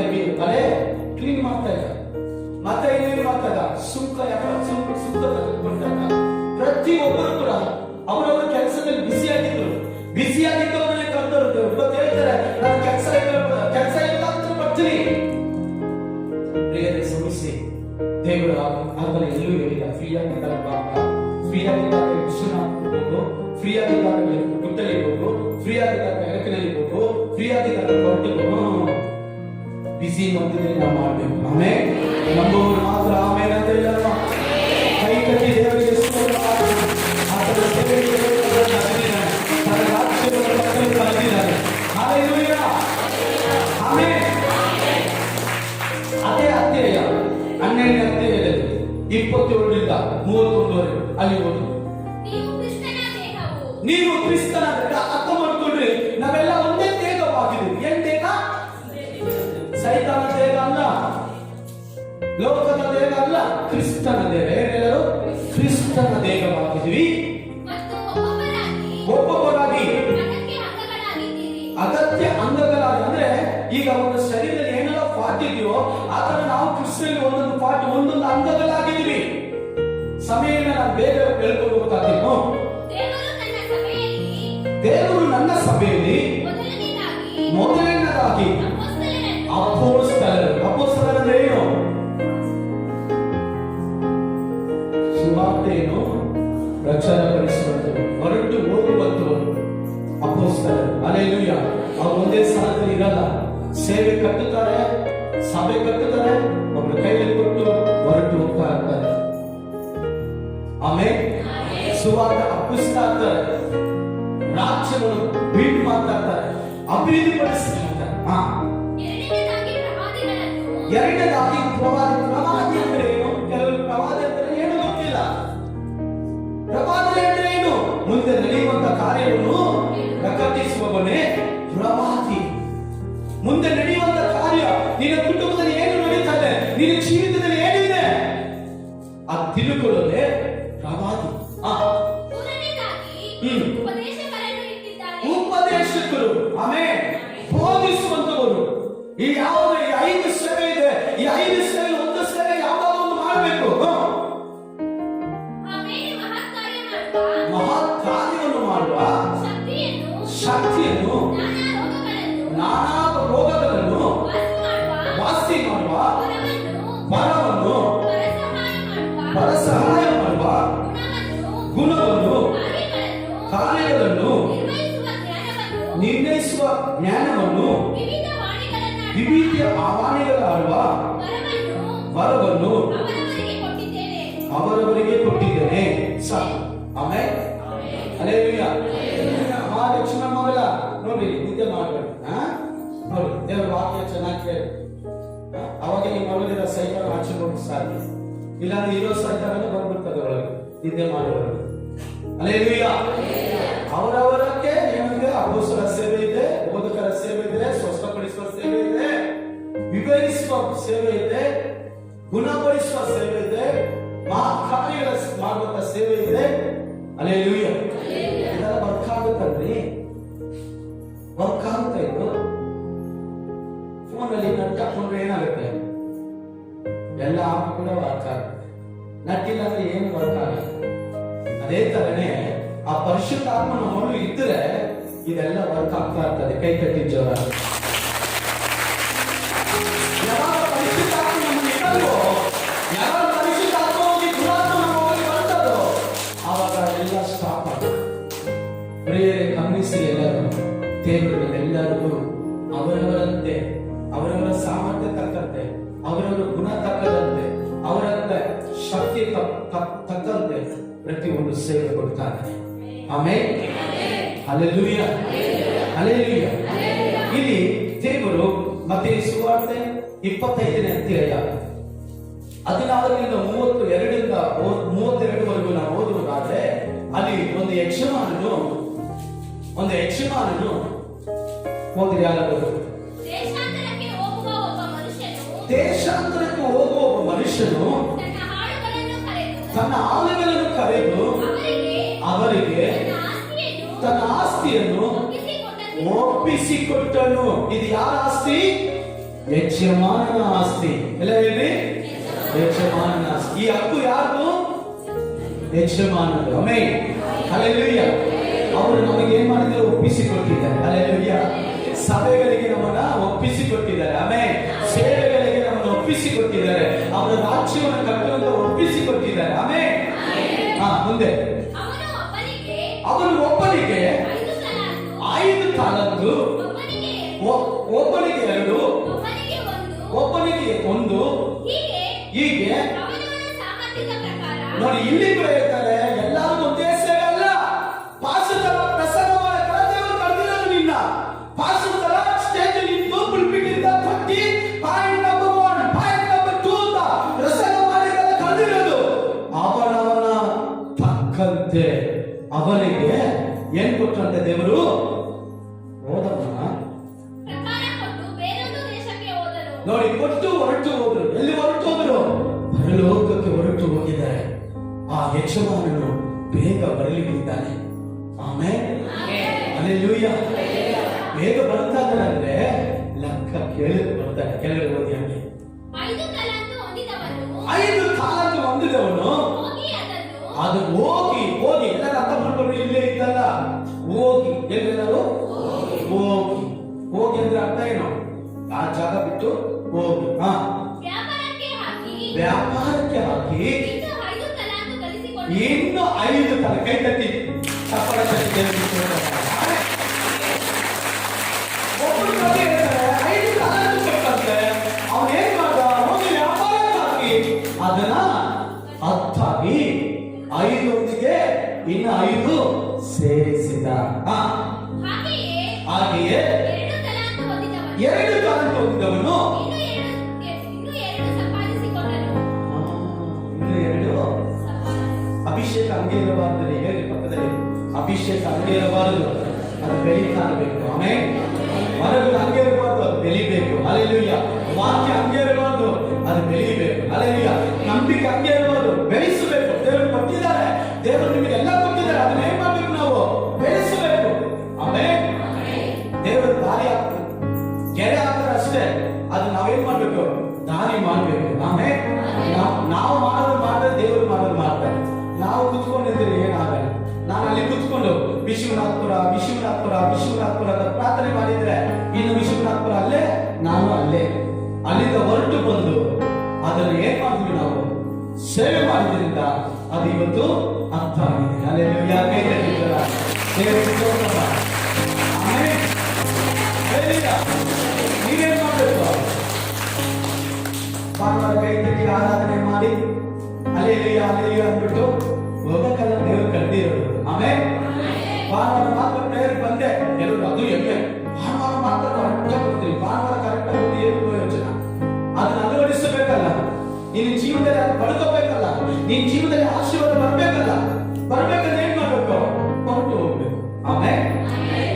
ಕ್ಲೀನ್ ಮಾಡ್ತಾ ಇದ್ದ. ಮತ್ತೆ ಏನೇನು ಮಾಡ್ತಾ ಇದ್ದ? ಸುಂಕ ತೆಗೆದುಕೊಂಡಾಗ ಪ್ರತಿಯೊಬ್ಬರು ಕೂಡ ಅವರವರ ಕೆಲಸದಲ್ಲಿ ಬಿಸಿಯಾಗಿದ್ದವರನ್ನೇ ಕರೆದವರು. ಇವತ್ತು ಹೇಳ್ತಾರೆ ನಾನು ಕೆಲಸ ಇಲ್ಲ ಅಂತ ಬರ್ತೀನಿ. ಪ್ರಿಯರೇ ಸಮಸ್ಯೆ ದೇವರು ಆಗಲೇ ಎಲ್ಲೂ ಹೇಳಿಲ್ಲ ಫ್ರೀ ಆಗಿದ್ದಾಗ ಫ್ರೀ ಆಗಿದ್ದಾಗ ವಿಶ್ವನಾಥ್ ಹೋಗು, ಫ್ರೀ ಆಗಿದ್ದಾಗ ಗುಟ್ಟಲಿ ಹೋಗು, ಫ್ರೀ ಆಗಿದ್ದಾಗ ಎಳಕಿನಲ್ಲಿ ಹೋಗು, ಫ್ರೀ ಆಗಿದ್ದಾಗ ಕೊಟ್ಟಿಗೆ ಹೋಗು. ಬಿಸಿ ಬಂದಿದ್ರೆ ನಾವು ಮಾಡ್ಬೇಕು. ಆಮೇಲೆ ನಂಬುವವರು ಮಾತ್ರ ಆಮೇಲೆ ಅಂತ ಇಲ್ಲ. ಕೈ ಕಟ್ಟಿ ದೇವರಿಗೆ ತನ್ನ ರಾಜ್ಯವನ್ನು ಕರೆದಿದ್ದಾರೆ. ಹಾಲೆಲೂಯಾ. ಆಮೆನ್. 31 ಅಲ್ಲಿ ಓದು. ನೀವು ಕ್ರಿಸ್ತನ ದೇಹ. ಅರ್ಥ ಮಾಡ್ಕೊಳ್ರಿ, ನಾವೆಲ್ಲ ಒಂದೇ ದೇಹವಾಗಿದ್ದೀವಿ. ಏನ್ ದೇಹ? ಸೈತಾನ ದೇಹ ಅಲ್ಲ, ಲೋಕದ ದೇಹ ಅಲ್ಲ, ಕ್ರಿಸ್ತನ ದೇಹ. ಏನೆಲ್ಲರೂ ಕ್ರಿಸ್ತನ ದೇಹವಾಗಿದ್ದೀವಿ. ಒಬ್ಬೊಬ್ಬರಾಗಿ ಅಗತ್ಯ ಅಂಗಗಳಾಗಿ, ಅಂದ್ರೆ ಈಗ ಒಂದು ಶರೀರದಲ್ಲಿ ಏನೆಲ್ಲ ಪಾರ್ಟ್ ಇದೆಯೋ ಆ ತರ ನಾವು ಕ್ರಿಸ್ತನಲ್ಲಿ ಒಂದೊಂದು ಪಾರ್ಟ್, ಒಂದೊಂದು ಅಂಗಗಳಾಗಿದ್ದೀವಿ. ಸಮಯನ ನಾನು ಬೇಗ ಹೇಳ್ಕೊಂಡು ಹೋಗ್ತಾಯಿದ್ದೀನೋ. ದೇವರು ನನ್ನ ಸಭೆಯಲ್ಲಿ ಮೊದಲನೇದಾಗಿ ಅಪೊಸ್ತಲರು. ಅಪೊಸ್ತಲರು ಅಂದ್ರೆ ಏನು? ಸುವಾರ್ತೆಯನ್ನು ರಕ್ಷಣೆಪಡಿಸುವಂತರು, ಹೊರಟು ಹೋಗುವಂತವರು ಅಪೊಸ್ತಲರು. ಹಲ್ಲೆಲೂಯಾ. ಅವರು ಒಂದೇ ಸ್ಥಳದಲ್ಲಿ ಇರಲ್ಲ, ಸೇವೆ ಕಟ್ಟುತ್ತಾರೆ, ಸಭೆ ಕಟ್ಟುತ್ತಾರೆ, ಒಬ್ಬರ ಕೈಯಲ್ಲಿ ಕೊಟ್ಟು ಹೊರಟು ಹೋಗ್ತಾ ಇರ್ತಾರೆ. ಆಮೇಲೆ ಸುವಾರ್ತೆ ಹಬ್ಬಿಸ್ತಾ ಇರ್ತಾರೆ, ರಾಜ್ಯವನ್ನು ಬಿಲ್ಡ್ ಮಾಡ್ತಾ ಇರ್ತಾರೆ, ಅಭಿವೃದ್ಧಿ ಪಡಿಸ್ತಾ ಇರ್ತಾರೆ. ಎರಡನೇದಾಗಿ ಪ್ರವಾದಿ. ಪ್ರವಾದಿ ಅಂದ್ರೆ ಏನು? ಕೆಲವರು ಪ್ರವಾದಿ ಅಂದ್ರೆ ಏನು ಗೊತ್ತಿಲ್ಲ. ಪ್ರವಾದಿ ಅಂದ್ರೆ ಏನು? ಮುಂದೆ ನಡೆಯುವಂತ ಕಾರ್ಯವನ್ನು ಪ್ರಕಟಿಸುವವನೇ ಪ್ರವಾದಿ. ಮುಂದೆ ನಡೆಯುವಂತ ಕಾರ್ಯ, ನಿನ್ನ ಕುಟುಂಬದಲ್ಲಿ ಏನು ನಡೀತದೆ, ನಿನ್ನ ಜೀವಿತದಲ್ಲಿ ಏನಿದೆ, ಆ ತಿಳುಕೊಳ್ಳೋದೇ ಪ್ರವಾದಿ. ಉಪದೇಶಕರು, ಆಮೇಲೆ ಬೋಧಿಸುವಂತವರು. ಈ ಯಾವುದೇ 5 ಸೇವೆ ಇದೆ, ಈ 5 ಸೇವೆ ಒಂದು ಸೇವೆ ಯಾವ್ದಾದ್ರು ಒಂದು ಮಾಡಬೇಕು. ಮಹತ್ ಕಾರ್ಯವನ್ನು ಮಾಡುವ ಶಕ್ತಿಯನ್ನು, ನಾನಾ ರೋಗಗಳನ್ನು ವಾಸಿ ಮಾಡುವ ಬಲವನ್ನು, ಪರ ಸಹಾಯ ಮಾಡುವ ಗುಣವನ್ನು, ಕಾರ್ಯಗಳನ್ನು ನಿರ್ಣಯಿಸುವ ಜ್ಞಾನವನ್ನು, ವಿವಿಧ ಆವಾಣಿಗಳಾಡುವ ವರವನ್ನು ಅವರವರಿಗೆ ಕೊಟ್ಟಿದ್ದೇನೆ. ಸಾಕು. ಆಮೇಲೆ ಹಲ್ಲೆಲೂಯಾ. ಮಹಾಲಕ್ಷ್ಮಣ ಮಗಳ ನೋಡಿ, ನಿದ್ದೆ ಮಾಡಬೇಡಿ. ನೋಡಿ, ದೇವರ ವಾಕ್ಯ ಚೆನ್ನಾಗಿ ಕೇಳಿ. ಅವಾಗ ಈ ಮಗಳಿರೋ ಸೈತಾನ ಆಚೆಕೊಂಡು ಸಾಧ್ಯ. ಇಲ್ಲಾಂದ್ರೆ ಇರೋ ಸೈತಾನ ಬಂದ್ಬಿಡ್ತದೆ ಒಳಗೆ, ನಿದ್ದೆ ಮಾಡುವವರು. ಹಲ್ಲೆಲೂಯಾ. ಅವರವರಕ್ಕೆ ಏನಂದ್ರೆ ಅಪೊಸ್ತಲರ ಸೇವೆ ಇದೆ, ಬೋಧಕರ ಸೇವೆ ಇದೆ, ಸ್ವಸ್ಥಪಡಿಸುವ ಸೇವೆ ಇದೆ, ವಿವರಿಸುವ ಸೇವೆ ಇದೆ, ಗುಣಪಡಿಸುವ ಸೇವೆ ಇದೆ, ಕಾರ್ಯಗಳ ಮಾಡುವಂತ ಸೇವೆ ಇದೆ. ಹಲ್ಲೆಲೂಯಾ. ಇದೆಲ್ಲ ವರ್ಕ್ ಆಗುತ್ತಲ್ರಿ? ವರ್ಕ್ ಆಗುತ್ತೆ. ಇದು ಫೋನಲ್ಲಿ ನಟ್ ಹಾಕೊಂಡ್ರೆ ಏನಾಗುತ್ತೆ? ಎಲ್ಲ ಆಪ್ ಕೂಡ ವರ್ಕ್ ಆಗುತ್ತೆ. ನಟ್ಟಿಲ್ಲ ಅಂದ್ರೆ ಏನು ವರ್ಕ್ ಆಗುತ್ತೆ. ಅದೇ ತರನೇ ಆ ಪರಿಶುದ್ಧಾತ್ಮನ ಮಗಳು ಇದ್ದರೆ ಇದೆಲ್ಲ ವರ್ಕ್ ಆಗ್ತಾ ಇರ್ತದೆ. ಕೈ ಕಟ್ಟಿ ಜೋರ. ಯಾವಾಗ ಪರಿಶುದ್ಧಾತ್ಮ ನಮ್ಮನ್ನು ಇಡಲ್ವೋ, ಯಾವಾಗ ಪರಿಶುದ್ಧಾತ್ಮ ಹೋಗಿ ದುರಾತ್ಮ ನಮ್ಮಲ್ಲಿ ಬರ್ತದೋ, ಆವಾಗ ಎಲ್ಲ ಸ್ಟಾಪ್ ಆಗುತ್ತೆ. ಪ್ರಿಯರೇ, ಗಮನಿಸಿ, ಎಲ್ಲರೂ ದೇವರುಗಳೆಲ್ಲರಿಗೂ ಅವರವರಂತೆ, ಅವರವರ ಸಾಮರ್ಥ್ಯ ತಕ್ಕಂತೆ, ಅವರವರ ಗುಣ ತಕ್ಕದಂತೆ, ಅವರಂತೆ ಶಕ್ತಿ ತಕ್ಕಂತೆ ಪ್ರತಿಯೊಂದು ಸೇವೆ ಕೊಡ್ತಾರೆ. ಆಮೆನ್. ಹಲ್ಲೆಲೂಯಾ. ಹಲ್ಲೆಲೂಯಾ. ಇಲ್ಲಿ ದೇವರು ಮತ್ತೇಯ ಸುವಾರ್ತೆ 25ನೇ ಅಧ್ಯಾಯ 16ರಿಂದ 32ವರೆಗೂ ನಾವು ಓದುವುದಾದ್ರೆ, ಅಲ್ಲಿ ಒಂದು ಯಕ್ಷಮಾನನು ಓದಿ. ಯಾರಾದರೂ ದೇಶಾಂತರಕ್ಕೆ ಹೋಗುವ ಒಬ್ಬ ಮನುಷ್ಯನು ತನ್ನ ಆಳುಗಳನ್ನು ಕರೆದು ಅವರಿಗೆ ತನ್ನ ಆಸ್ತಿಯನ್ನು ಒಪ್ಪಿಸಿಕೊಟ್ಟನು. ಇದು ಯಾರ ಆಸ್ತಿ? ಯಜಮಾನನ ಆಸ್ತಿ. ಎಲ್ಲ ಹೇಳಿ, ಯಜಮಾನನ ಆಸ್ತಿ. ಈ ಹಕ್ಕು ಯಾರು? ಯಜಮಾನರು. ಆಮೆನ್. ಹಲ್ಲೆಲೂಯಾ. ಅವರು ನಮಗೆ ಏನ್ ಮಾಡಿದ್ದಾರೆ? ಒಪ್ಪಿಸಿಕೊಟ್ಟಿದ್ದಾರೆ. ಹಲ್ಲೆಲೂಯಾ. ಸಭೆಗಳಿಗೆ ನಮ್ಮನ್ನ ಒಪ್ಪಿಸಿಕೊಟ್ಟಿದ್ದಾರೆ. ಆಮೆನ್. ಸೇವೆಗಳಿಗೆ ನಮ್ಮನ್ನು ಒಪ್ಪಿಸಿಕೊಟ್ಟಿದ್ದಾರೆ. ಅವರ ರಾಜ್ಯವನ್ನು ಕಟ್ಟುವಂತ ಒಪ್ಪಿಸಿಕೊಟ್ಟಿದ್ದಾರೆ. ಆಮೆನ್. ಮುಂದೆ ಅವನು ಒಬ್ಬನಿಗೆ 5 ತಾಲಂತು, ಒಬ್ಬನಿಗೆ 2, ಒಬ್ಬನಿಗೆ 1, ಹೀಗೆ ನೋಡಿ. ಇಲ್ಲಿ ಕೂಡ ಹೇಳ್ತಾರೆ, ಎಲ್ಲರಿಗೂ ಒಂದೇ ಸೇವೆ ಅಲ್ಲ. ಪಾಸುತರ ಪ್ರಸಂಗ ದೇವರು ಕರೆದಿರೋದು ನಿನ್ನ. ಪಾಸುತರ ಸ್ಟೇಜ್ ನಿಂತು ಪುಲ್ಪಿಟಿಂದ ಕಟ್ಟಿ ಪಾಯಿಂಟ್ ನಂಬರ್ 1, ಪಾಯಿಂಟ್ ನಂಬರ್ 2 ಪ್ರಸಂಗ ಮಾಡಿ ಕರೆದಿರೋದು. ಅವನವನ ಕೊಟ್ಟಂತೆ ದೇವರು, ಹೋದಮ್ಮ ನೋಡಿ, ಕೊಟ್ಟು ಹೊರಟು ಹೋದ್ರು. ಎಲ್ಲಿ ಹೊರಟು ಹೋದ್ರು? ಪರಲೋಕಕ್ಕೆ ಹೊರಟು ಹೋಗಿದ್ದಾರೆ. ಆ ಯಜಮಾನನು ಬೇಗ ಬರಲಿಕ್ಕಿದ್ದಾನೆ. ಆಮೇಲೆ ಹಲ್ಲೆಲೂಯಾ. ಬೇಗ ಬರ್ತಾ ಇದ್ದಾನೆ, ಲೆಕ್ಕ ಕೇಳಿ ಬರ್ತಾನೆ. ಕೆಳಗೆ ಓದಿ ಹಂಗೆ. 5 ತಲಾಂತು ಹೊಂದಿದವನು ಅದು ಹೋಗಿ ಎಲ್ಲರೂ ಅರ್ಥ ಮಾಡ್ಕೊಂಡು ಇಲ್ಲೇ ಇದ್ದಲ್ಲ, ಹೋಗಿ ಎಲ್ಲರೂ ಹೋಗಿ ಅಂದ್ರೆ ಅರ್ಥ ಏನು? ಆ ಜಾಗ ಬಿಟ್ಟು ಹೋಗಿ ವ್ಯಾಪಾರಕ್ಕೆ ಹಾಕಿ ಇನ್ನು 5 ತಲೆ ಕೈ ತಟ್ಟಿ ಚಪ್ಪಳ ತಟ್ಟಿ ಒಬ್ಬರು 5 ತಲೆ ಕೊಟ್ಟಂತೆ. ಅವನು ಏನ್ ಮಾಡ್ದ? ಹೋಗಿ ವ್ಯಾಪಾರಕ್ಕೆ ಹಾಕಿ ಅದನ್ನ 10 5 ಇನ್ನು 5 ಸೇರಿಸಿದ. ಹಾಗೆಯೇ 2 ತಲಾಂತು ಹೊಂದಿದವನು ಅಭಿಷೇಕ ಹಂಗೆ ಇರಬಾರದು. ಹೇಳಿ ಪಕ್ಕದಲ್ಲಿ, ಅಭಿಷೇಕ ಹಂಗೆ ಇರಬಾರದು, ಅದು ಬೆಳೀತಾ ಇರಬೇಕು. ಆಮೇಲೆ ಮರಗಳು ಹಂಗೆ ಇರಬಾರ್ದು, ಅದು ಬೆಳಿಬೇಕು. ಹಲ್ಲೆಲೂಯಾ. ವಾಕ್ಯ ಹಂಗೆ ಇರಬಾರ್ದು, ಅದು ಬೆಳಿಬೇಕು. ಹಲ್ಲೆಲೂಯಾ. ನಂಬಿಕೆ ಹಂಗೆ ಇರಬಾರ್ದು, ಬೆಳೆಸಬೇಕು. ದೇವರು ಕೊಟ್ಟಿದ್ದಾರೆ, ದೇವರು ನಿಮಗೆ ಎಲ್ಲ ಕೊಟ್ಟಿದ್ದಾರೆ. ಅದನ್ನ ಏನ್ ಮಾಡ್ಬೇಕು? ನಾವು ಬೆಳೆಸಬೇಕು. ಆಮೇಲೆ ದೇವರು ದಾರಿ ಹಾಕ್ತಾರೆ, ಗೆರೆ ಹಾಕ್ತಾರೆ ಅಷ್ಟೇ. ಅದು ನಾವೇನ್ ಮಾಡ್ಬೇಕು? ದಾರಿ ಮಾಡ್ಬೇಕು. ಆಮೇಲೆ ನಾವು ಮಾಡೋದು ಮಾಡಿದ್ರೆ ದೇವರು ಮಾಡೋದು ಮಾಡ್ತಾರೆ. ನಾವು ಕುತ್ಕೊಂಡಿದ್ರೆ ಏನಾಗಲ್ಲ. ನಾನು ಅಲ್ಲಿ ಕುತ್ಕೊಂಡು ವಿಶ್ವನಾಥ್ಪುರ ಅಂತ ಪ್ರಾರ್ಥನೆ ಮಾಡಿದ್ರೆ ಇನ್ನು ವಿಶ್ವನಾಥ್ಪುರ ಅಲ್ಲೇ, ನಾನು ಅಲ್ಲೇ. ಅಲ್ಲಿಂದ ಹೊರಟು ಬಂದು ಅದನ್ನು ಏನ್ ಮಾಡಿದ್ವಿ? ನಾವು ಸೇವೆ ಮಾಡಿದ್ರಿಂದ ಅದು ಇವತ್ತು ಅರ್ಥ ಆಗಿದೆ. ಹಲ್ಲೆಲೂಯಾ. ನೀವೇನ್ ಮಾಡ್ಬೇಕು? ಭಾನುವಾರ ಕೈ ತಟ್ಟಿ ಆರಾಧನೆ ಮಾಡಿ ಹಲ್ಲೆಲೂಯಾ ಅಂದ್ಬಿಟ್ಟು ಹೋಗಕ್ಕೆಲ್ಲ ದೇವರು ಕರೆದಿರೋದು. ಆಮೇಲೆ ಭಾನುವಾರ ಮಾತ್ರ ಪ್ರೇಯರ್ ಬಂದೆ ಎಲ್ಲರೂ, ಅದು ಹೆಮ್ಮೆ. ಭಾನುವಾರ ಮಾತ್ರ ಕರೆಕ್ಟ್ ಬರ್ತೀವಿ, ಭಾನುವಾರ ಕರೆಕ್ಟ್ ಆಗಿ ಏನು ಪ್ರಯೋಜನ? ಅದನ್ನ ಅಳವಡಿಸಬೇಕಲ್ಲ, ನಿನ್ನ ಜೀವನದಲ್ಲಿ ಅದು ಪಡ್ಕೋಬೇಕಲ್ಲ, ನಿನ್ನ ಜೀವನದಲ್ಲಿ ಆಶೀರ್ವಾದ ಬರ್ಬೇಕಲ್ಲ. ಬರ್ಬೇಕಂದ್ರೆ ಏನ್ ಮಾಡ್ಬೇಕು? ಹೊರಟು ಹೋಗ್ಬೇಕು. ಆಮೇಲೆ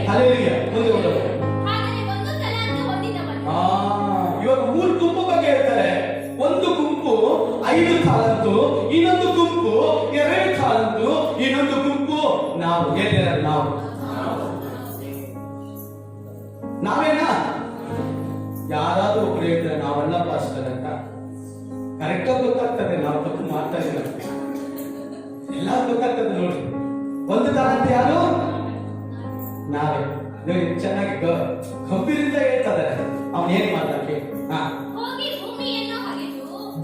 ಹಲ್ಲೆಲೂಯಾ. ಮುಂದೆ ಹೋಗೋದು. ಇವಾಗ 3 ಗುಂಪು ಬಗ್ಗೆ ಹೇಳ್ತಾರೆ. ಒಂದು ಗುಂಪು 5 ತಾಲಂತು, ಇನ್ನೊಂದು ಗುಂಪು 2 ತಾಲಂತು, ಇನ್ನೊಂದು ಗುಂಪು ನಾವು. ನಾವೇನಾ? ಯಾರಾದ್ರೂ ಒಬ್ರು ಹೇಳ್ತಾರೆ ನಾವೆಲ್ಲ ಪಾಸ್ಟರ್ ಅಂತ. ಕರೆಕ್ಟ್ ಆಗಿ ಗೊತ್ತಾಗ್ತದೆ ನಾವು ತಪ್ಪು ಮಾಡ್ತಾ ಇಲ್ಲ, ಎಲ್ಲ ಗೊತ್ತಾಗ್ತದೆ. ನೋಡಿ, 1 ತಾಲಂತು ಯಾರು? ನಾವೇ. ಚೆನ್ನಾಗಿ ಗಂಭೀರಿಂದ ಹೇಳ್ತಾರೆ. ಅವನ್ ಏನ್ ಮಾಡ್ತಾನೆ?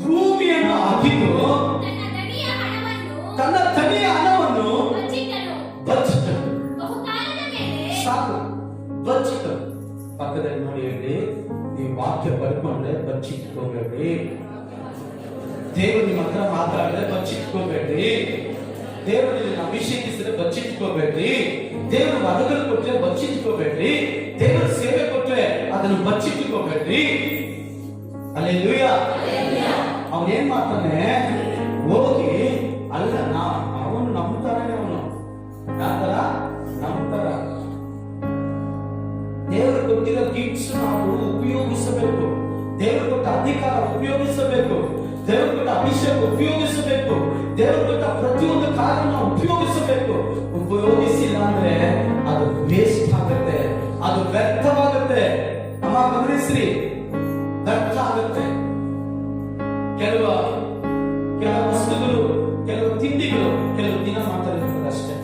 ಭೂಮಿಯನ್ನು ಅಗಿದು ತನ್ನ ತನಿಯ ಹಣವನ್ನು ಬಚ್ಚಿಟ್ಟನು. ಸಾಕು, ಬಚ್ಚಿಟ್ಟನು. ಪಕ್ಕದಲ್ಲಿ ನೋಡಿ ಹೇಳಿ, ನೀವು ವಾಕ್ಯ ಬರ್ಕೊಂಡ್ರೆ ಬಚ್ಚಿಟ್ಕೋಬೇಡ್ರಿ. ದೇವರು ನಿಮ್ಮ ಹತ್ರ ಮಾತಾಡಿದ್ರೆ ಬಚ್ಚಿಟ್ಕೋಬೇಡ್ರಿ. ದೇವರು ಅಭಿಷೇಕಿಸಿದ್ರೆ ಬಚ್ಚಿಟ್ಕೋಬೇಡ್ರಿ. ದೇವರು ವರಗಳು ಕೊಟ್ಟರೆ ಬಚ್ಚಿಟ್ಕೋಬೇಡ್ರಿ. ದೇವರ ಸೇವೆ ಕೊಟ್ಟರೆ ಅದನ್ನು ಬಚ್ಚಿಟ್ಕೋಬೇಡ್ರಿ. ಹಲ್ಲೆಲೂಯಾ. ಅವನೇನ್ ಮಾಡ್ತಾನೆ? ಹೋಗಿ ಅಲ್ಲ, ಅವನು ನಂಬ್ತಾನೆ. ಅವನು ಯಾತರ ನಂಬ್ತಾರ? ದೇವರು ಕೊಟ್ಟಿರೋ ಗಿಫ್ಟ್ಸ್ ನಾವು ಉಪಯೋಗಿಸಬೇಕು. ದೇವರು ಕೊಟ್ಟ ಅಧಿಕಾರ ಉಪಯೋಗಿಸಬೇಕು. ದೇವರು ಕೊಟ್ಟ ಅಭಿಷೇಕ ಉಪಯೋಗಿಸಬೇಕು. ದೇವರು ಕೊಟ್ಟ ಪ್ರತಿಯೊಂದು ಕಾರ್ಯ ನಾವು ಉಪಯೋಗಿಸಬೇಕು. ಉಪಯೋಗಿಸಿಲ್ಲ ಅಂದ್ರೆ ಅದು ವೇಸ್ಟ್ ಆಗುತ್ತೆ, ಅದು ವ್ಯರ್ಥವಾಗುತ್ತೆ. ಅಮ್ಮ ಗಮನಿಸ್ರಿ, ವ್ಯರ್ಥ ಆಗುತ್ತೆ. ಕೆಲವು ವಸ್ತುಗಳು, ಕೆಲವು ತಿಂಡಿಗಳು ಕೆಲವು ದಿನ ಮಾತ್ರ ಇರ್ತದೆ ಅಷ್ಟೇ.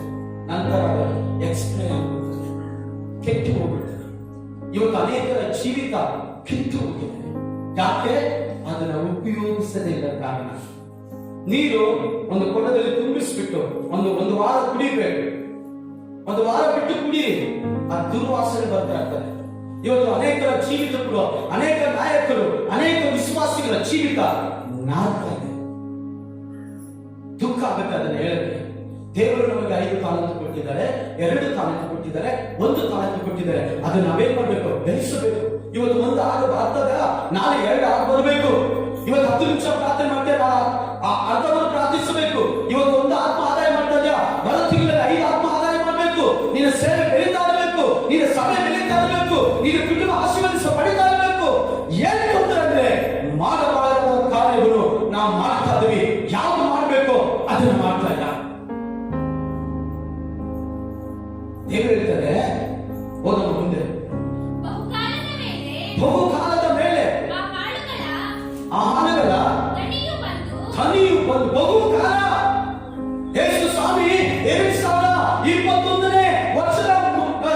ನಂತರ ಎಕ್ಸ್ಪ್ರೇ ಆಗುತ್ತೆ, ಕೆಟ್ಟು ಹೋಗುತ್ತೆ. ಇವತ್ತು ಅನೇಕರ ಜೀವಿತ ಕೆಟ್ಟು ಹೋಗಿದೆ. ಯಾಕೆ? ಅದನ್ನ ಉಪಯೋಗಿಸದೇ ಇಲ್ಲ ಕಾರಣ. ನೀರು ಒಂದು ಕೊಡದಲ್ಲಿ ತುಂಬಿಸ್ಬಿಟ್ಟು ಒಂದು ವಾರ ಕುಡಿಬೇಕು. 1 ವಾರ ಬಿಟ್ಟು ಕುಡಿಯಿರಿ, ಆ ದುರ್ವಾಸನೆ ಬರ್ತಾ ಇರ್ತದೆ. ಇವತ್ತು ಅನೇಕರ ಜೀವಿತಗಳು, ಅನೇಕ ನಾಯಕರು, ಅನೇಕ ವಿಶ್ವಾಸಿಗಳ ಜೀವಿತ ನಾಡ್ತಾರೆ. ದುಃಖ ಆಗುತ್ತೆ ಅದನ್ನ ಹೇಳಕ್ಕೆ. ದೇವರು ನಮಗೆ 5 ತಾಲಂತು ಕೊಟ್ಟಿದ್ದಾರೆ, 2 ತಾಲಂತು ಕೊಟ್ಟಿದ್ದಾರೆ, 1 ತಾಲಂತು ಕೊಟ್ಟಿದ್ದಾರೆ. ಅದನ್ನ ನಾವೇನ್ ಮಾಡ್ಬೇಕು? ಬೆಳೆಸಬೇಕು. ಇವತ್ತು 1 ಆರು ಬರ್ತದ, ನಾಳೆ 2 ಆರು ಬರಬೇಕು. ಇವತ್ತು 10 ನಿಮಿಷ ಪ್ರಾರ್ಥನೆ ಮಾಡ್ತೇವೆ, ಅರ್ಧವನ್ನು ಪ್ರಾರ್ಥಿಸಬೇಕು. ಇವತ್ತು 1 ಆತ್ಮ ಆದಾಯ ಮಾಡ್ತಾ ಇದೆಯಾ? ಬರೋ ತಿಂಗಳಲ್ಲಿ 5 ಆತ್ಮ ಆದಾಯ ಮಾಡಬೇಕು. ನಿನ್ನ ಸೇವೆ ಬೆಳೀತಾ ಇರಬೇಕು, ನಿನ್ನ ಸಭೆ ಬೆಳೀತಾ ಇರಬೇಕು, ನಿನ್ನ ಕುಟುಂಬ ಆಶೀರ್ವಾದ ಪಡಿತಾ ಇರಬೇಕು. ಏನ್ ತೊಂದರೆ ಅಂದ್ರೆ ಮಾಡಬಾರದ ಕಾರ್ಯಗಳು ನಾವು ಮಾಡ್ತಾ ಇದೀವಿ. ಯಾವ್ದು ಮಾಡ್ಬೇಕು ಅದನ್ನ ಮಾಡ್ತಾ ಇಲ್ಲ. ದೇವರು ಹೇಳ್ತಾರೆ, ಹೋದ ಮುಂದೆ ಬಹುಕಾಲದ ಮೇಲೆ ಆ ಹಾಳುಗಳ ಧ್ವನಿಯು ಬಂದು ಬಹುಕಾಲ. ಯೇಸು ಸ್ವಾಮಿ 2021ನೇ ವರ್ಷದ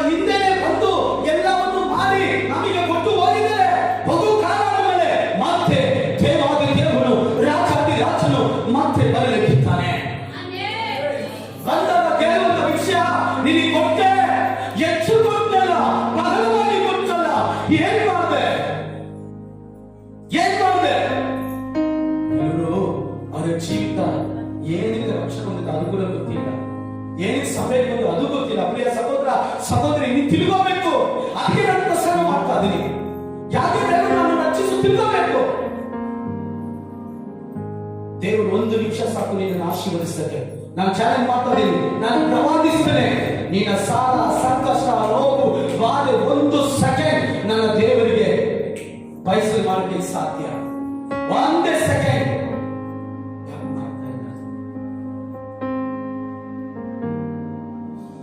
ಹಿಂದೆನೆ ಬಂದು ಎಲ್ಲವನ್ನು ಮಾಡಿ ನಮಗೆ ಕೊಟ್ಟು ಹೋಗಿದ್ದಾರೆ. ಬಹುಕಾಲದ ಮೇಲೆ ಮತ್ತೆ ದೇವಾದಿ ದೇವನು ರಾಜಾದಿ ರಾಜನು ಮತ್ತೆ ಬರಲಿಕ್ಕಿದ್ದಾನೆ. ಬಂದಾಗ ಕೇಳುವಂತ ವಿಷಯ, ನಿನಗೆ ಕೊಟ್ಟೆ, ಹೆಚ್ಚು ಕೊಟ್ಟಲ್ಲ, ಬಹಳವಾಗಿ ಕೊಟ್ಟಲ್ಲ, ಏನ್ ಮಾಡಿದೆ? ಇವರು ಅವರ ಜೀವಿತ ಏನಿದೆ ರಕ್ಷಣೆ ಹೊಂದಿದ ಅದು ಕೂಡ ಗೊತ್ತಿಲ್ಲ, ಏನಿಗೆ ಸಭೆಗೆ ಬಂದು ಅದು ಗೊತ್ತಿಲ್ಲ. ಪ್ರಿಯ ಸಹೋದರ ಸಹೋದರಿ, ನೀನು ತಿಳ್ಕೋಬೇಕು. ಅದಕ್ಕೆ ನಾನು ಪ್ರಸಂಗ ಮಾಡ್ತಾ ಇದ್ದೀನಿ. ಯಾಕೆ ದೇವರು ನಾನು ರಕ್ಷಿಸು ತಿಳ್ಕೋಬೇಕು. ದೇವರು ಒಂದು ನಿಮಿಷ ಸಾಕು ನಿನ್ನನ್ನು ಆಶೀರ್ವದಿಸಕ್ಕೆ. ನಾನು ಚಾಲೆಂಜ್ ಮಾಡ್ತಾ ಇದ್ದೀನಿ, ನಾನು ಪ್ರವಾದಿಸ್ತೇನೆ. ನಿನ್ನ ಸಾಲ, ಸಂಕಷ್ಟ, ನೋವು, ಬಾಧೆ ಒಂದು ಸೆಕೆಂಡ್ ನನ್ನ ದೇವರಿಗೆ ಬಯಸಲು ಮಾಡಲಿಕ್ಕೆ ಸಾಧ್ಯ. ಒಂದೇ ಸೆಕೆಂಡ್.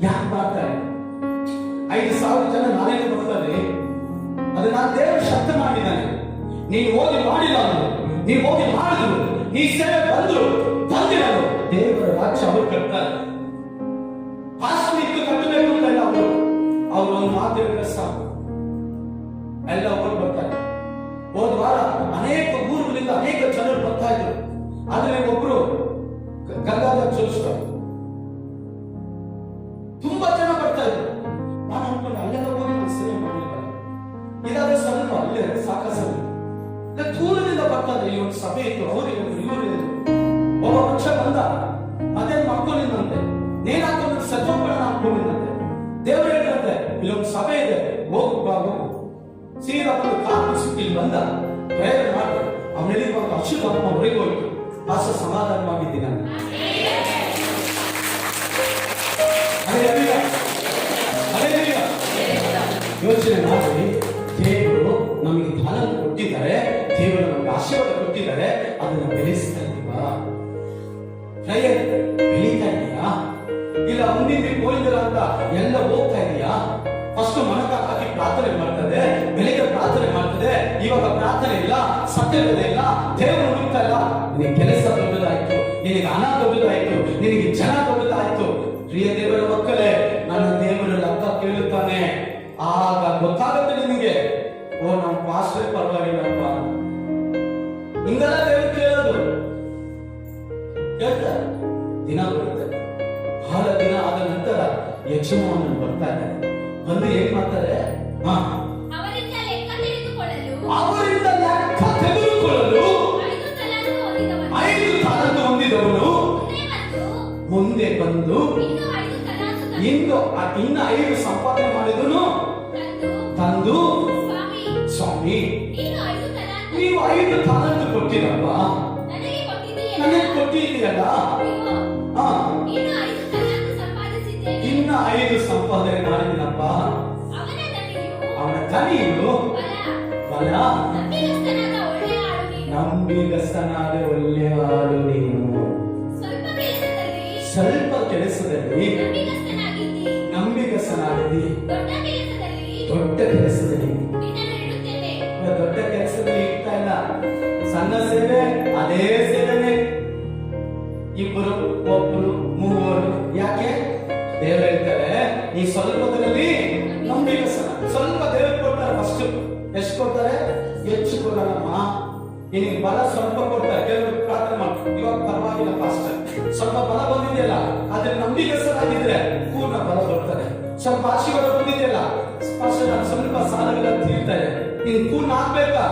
ಯಾಕೆ ಮಾಡ್ತಾರೆ? 5,000 ಜನ ನಾಳೆಗೆ ಬರ್ತಾರೆ. ಅದು ನಾನು ದೇವರು ಶಬ್ದ ಮಾಡಿದ್ದಾನೆ. ನೀನು ಹೋಗಿ ಮಾಡಿಲ್ಲ ಅಂದ್ರು, ನೀವು ಹೋಗಿ ಮಾಡಿದ್ರು, ನೀ ಸೇವೆ ಬಂದ್ರು ಬಂದಿರೋದು, ದೇವರ ರಾಜ್ಯ ಅವರು ಕಟ್ತಾರೆ. ಹಾಸ್ಪಿಟಲ್ ಕಟ್ಟಬೇಕು ಅಂತ ಇಲ್ಲ ಅವರು ಒಂದು ಮಾತು ಹೇಳಿದ್ರೆ ಸಾಕು, ಎಲ್ಲ ಹೋಗಿ ಬರ್ತಾರೆ. ಹೋದ ವಾರ ಅನೇಕ ಊರುಗಳಿಂದ ಅನೇಕ ಜನರು ಬರ್ತಾ ಇದ್ರು. ಆದ್ರೆ ಒಬ್ರು ಗಂಗಾಧರ್ ಜೋಡಿಸ್ತಾರೆ, ತುಂಬಾ ಜನ ಬರ್ತಾ ಇದ್ರು. ನಾನು ಅನ್ಕೊಂಡು ಅಲ್ಲೆಲ್ಲ ಹೋಗಿ ನಾನು ಸೇವೆ ಮಾಡಲಿಲ್ಲ, ಇದಾದ್ರೆ ಸ್ವಲ್ಪ ಅಲ್ಲೇ ಸಾಕಷ್ಟು ದೂರದಿಂದ ಬರ್ತಾ ಇದ್ರು. ಈ ಒಂದು ಸಭೆ ಇತ್ತು, ಅವರಿಗೆ ಇವರು ಒಬ್ಬ ಪಕ್ಷ ಬಂದ, ಅದೇನ್ ಮಾಡ್ಕೊಂಡಿದ್ದಂತೆ, ನೇನ್ ಹಾಕೊಂಡು ಸತ್ವಗಳನ್ನ ಹಾಕೊಂಡಿದ್ದಂತೆ. ದೇವ್ರು ಹೇಳಿದಂತೆ, ಇಲ್ಲೊಂದು ಸಭೆ ಇದೆ, ಹೋಗ್ಬಾಗು. ಸೀದಾ ಬಂದು ಕಾಲು ಸಿಕ್ಕಿ ಬಂದ, ಪ್ರಯತ್ನ ಮಾಡಿ ಅವನಲ್ಲಿ ಅಶುದ್ಧಾತ್ಮ ಹೊರಗೆ ಹೋಯ್ತು. ಆಸ ಸಮಾಧಾನವಾಗಿದ್ದೀನಿ ನಾನು. ಯೋಚನೆ ಮಾಡಿ, ದೇವರು ನಮಗೆ ಧನ ಕೊಟ್ಟಿದ್ದಾರೆ, ದೇವರು ನಮಗೆ ಆಶೀರ್ವಾದ ಕೊಟ್ಟಿದ್ದಾರೆ, ಅದನ್ನು ಬೆಳೆಸ್ತಾ ಇದ್ದೀವಾ? ಬೆಳೀತಾ ಇದೆಯಾ? ಇಲ್ಲ ಮುಂದಿನ ಹೋಗಿದ್ರ ಅಂತ ಎಲ್ಲ ಹೋಗ್ತಾ ಇದೆಯಾ? ಫಸ್ಟ್ ಮನಕಾಕಿ ಪ್ರಾರ್ಥನೆ ಮಾಡ್ತದೆ, ಬೆಳಿಗ್ಗೆ ಪ್ರಾರ್ಥನೆ ಮಾಡ್ತದೆ, ಇವಾಗ ಪ್ರಾರ್ಥನೆ ಇಲ್ಲ, ಸತ್ಯತೆ ಇಲ್ಲ, ದೇವರು ಹುಡುಕ್ತಾ ಇಲ್ಲ. ನಿನಗೆ ಕೆಲಸ ದೊಡ್ಡದಾಯ್ತು, ನಿನಗೆ ಹಣ ದೊಡ್ಡದಾಯ್ತು, ನಿನಗೆ ಜನ ದೊಡ್ಡದಾಯ್ತು. ಪ್ರಿಯ ದೇವರ ಮಕ್ಕಳೇ, ನನ್ನ ದೇವರು ಲೆಕ್ಕ ಕೇಳುತ್ತಾನೆ. ಆಗ ಗೊತ್ತಾಗುತ್ತೆ ನಿಮಗೆ, ಓ ನಮ್ಮ ಪಾಸ್ಟರ್ ಪರವಾಗಿಲ್ಲಪ್ಪ. ಹಿಂಗೆಲ್ಲ ದೇವರು ಕೇಳೋದು ಕೇಳ್ತಾರೆ. ದಿನ ಬರುತ್ತೆ, ಬಹಳ ದಿನ ಆದ ನಂತರ ಯಜಮಾನನು ಬರ್ತಾರೆ. ಬಂದು ಏನ್ ಮಾಡ್ತಾರೆ? ಅವರಿಂದ ಲೆಕ್ಕ ತೆಗೆದುಕೊಳ್ಳಲು 5 ತಲಾಂತು ಹೊಂದಿದವನು ಮುಂದೆ ಬಂದು ಇನ್ನು 5 ಸಂಪಾದನೆ ಮಾಡಿದನು ತಂದು, ಸ್ವಾಮಿ ನೀವು 5 ತಲಾಂತು ಕೊಟ್ಟಿರಲ್ಲ, ನನಗೆ ಕೊಟ್ಟಿದ್ದೀರಲ್ಲ, ಇನ್ನು 5 ಸಂಪಾದನೆ ಮಾಡಿದ್ದೀನಪ್ಪ. ಅವನ ದನಿಯು ಬಲ, ನಂಬಿಗಸ್ತನಾದ ಒಳ್ಳೆಯ ಆಳು ನೀನು. ಸ್ವಲ್ಪ ಕೆಲಸದಲ್ಲಿ ನಂಬಿಗಸ್ತನಾಗಿದ್ದಿ, ದೊಡ್ಡ ಕೆಲಸದಲ್ಲಿ ಇರ್ತಾ ಇಲ್ಲ. ಸಣ್ಣ ಸೇವೆ ಅದೇ ಸೇವೆನೆ, 2 ಒಬ್ಬರು 3. ಯಾಕೆ? ದೇವರು ಹೇಳ್ತಾರೆ, ಈ ಸ್ವಲ್ಪದಲ್ಲಿ ನಂಬಿಗಸ್ತನ. ಸ್ವಲ್ಪ ದೇವರು ಕೊಡ್ತಾರೆ, ಫಸ್ಟ್ ಎಷ್ಟು ಕೊಡ್ತಾರೆ? ಹೆಚ್ಚು ಕೊಡೋಣಮ್ಮ, ನಿನಗೆ ಬಲ ಸ್ವಲ್ಪ ಕೊಡ್ತಾರೆ. ಕೆಲವರು ಪ್ರಾರ್ಥನೆ ಮಾಡ್ತಾರೆ, ಇವಾಗ ಪರವಾಗಿಲ್ಲ ಪಾಸ್ಟರ್, ಸ್ವಲ್ಪ ಬಲ ಬಂದಿದೆಯಲ್ಲ, ಆದ್ರೆ ನಂಬಿಗಸ್ತನಾಗಿದ್ರೆ ಪೂರ್ಣ ಬಲ ಬರ್ತದೆ. ಸ್ವಲ್ಪ ಆಶೀರ್ವಾದ ಬಂದಿದೆಯಲ್ಲ, ಪಾಸ್ಟರ್ ನಾನು ಸ್ವಲ್ಪ ಸಾಲಗಳ ತೀರ್ತಾರೆ, ನೀನು ಪೂರ್ಣ ಆಗ್ಬೇಕಾ?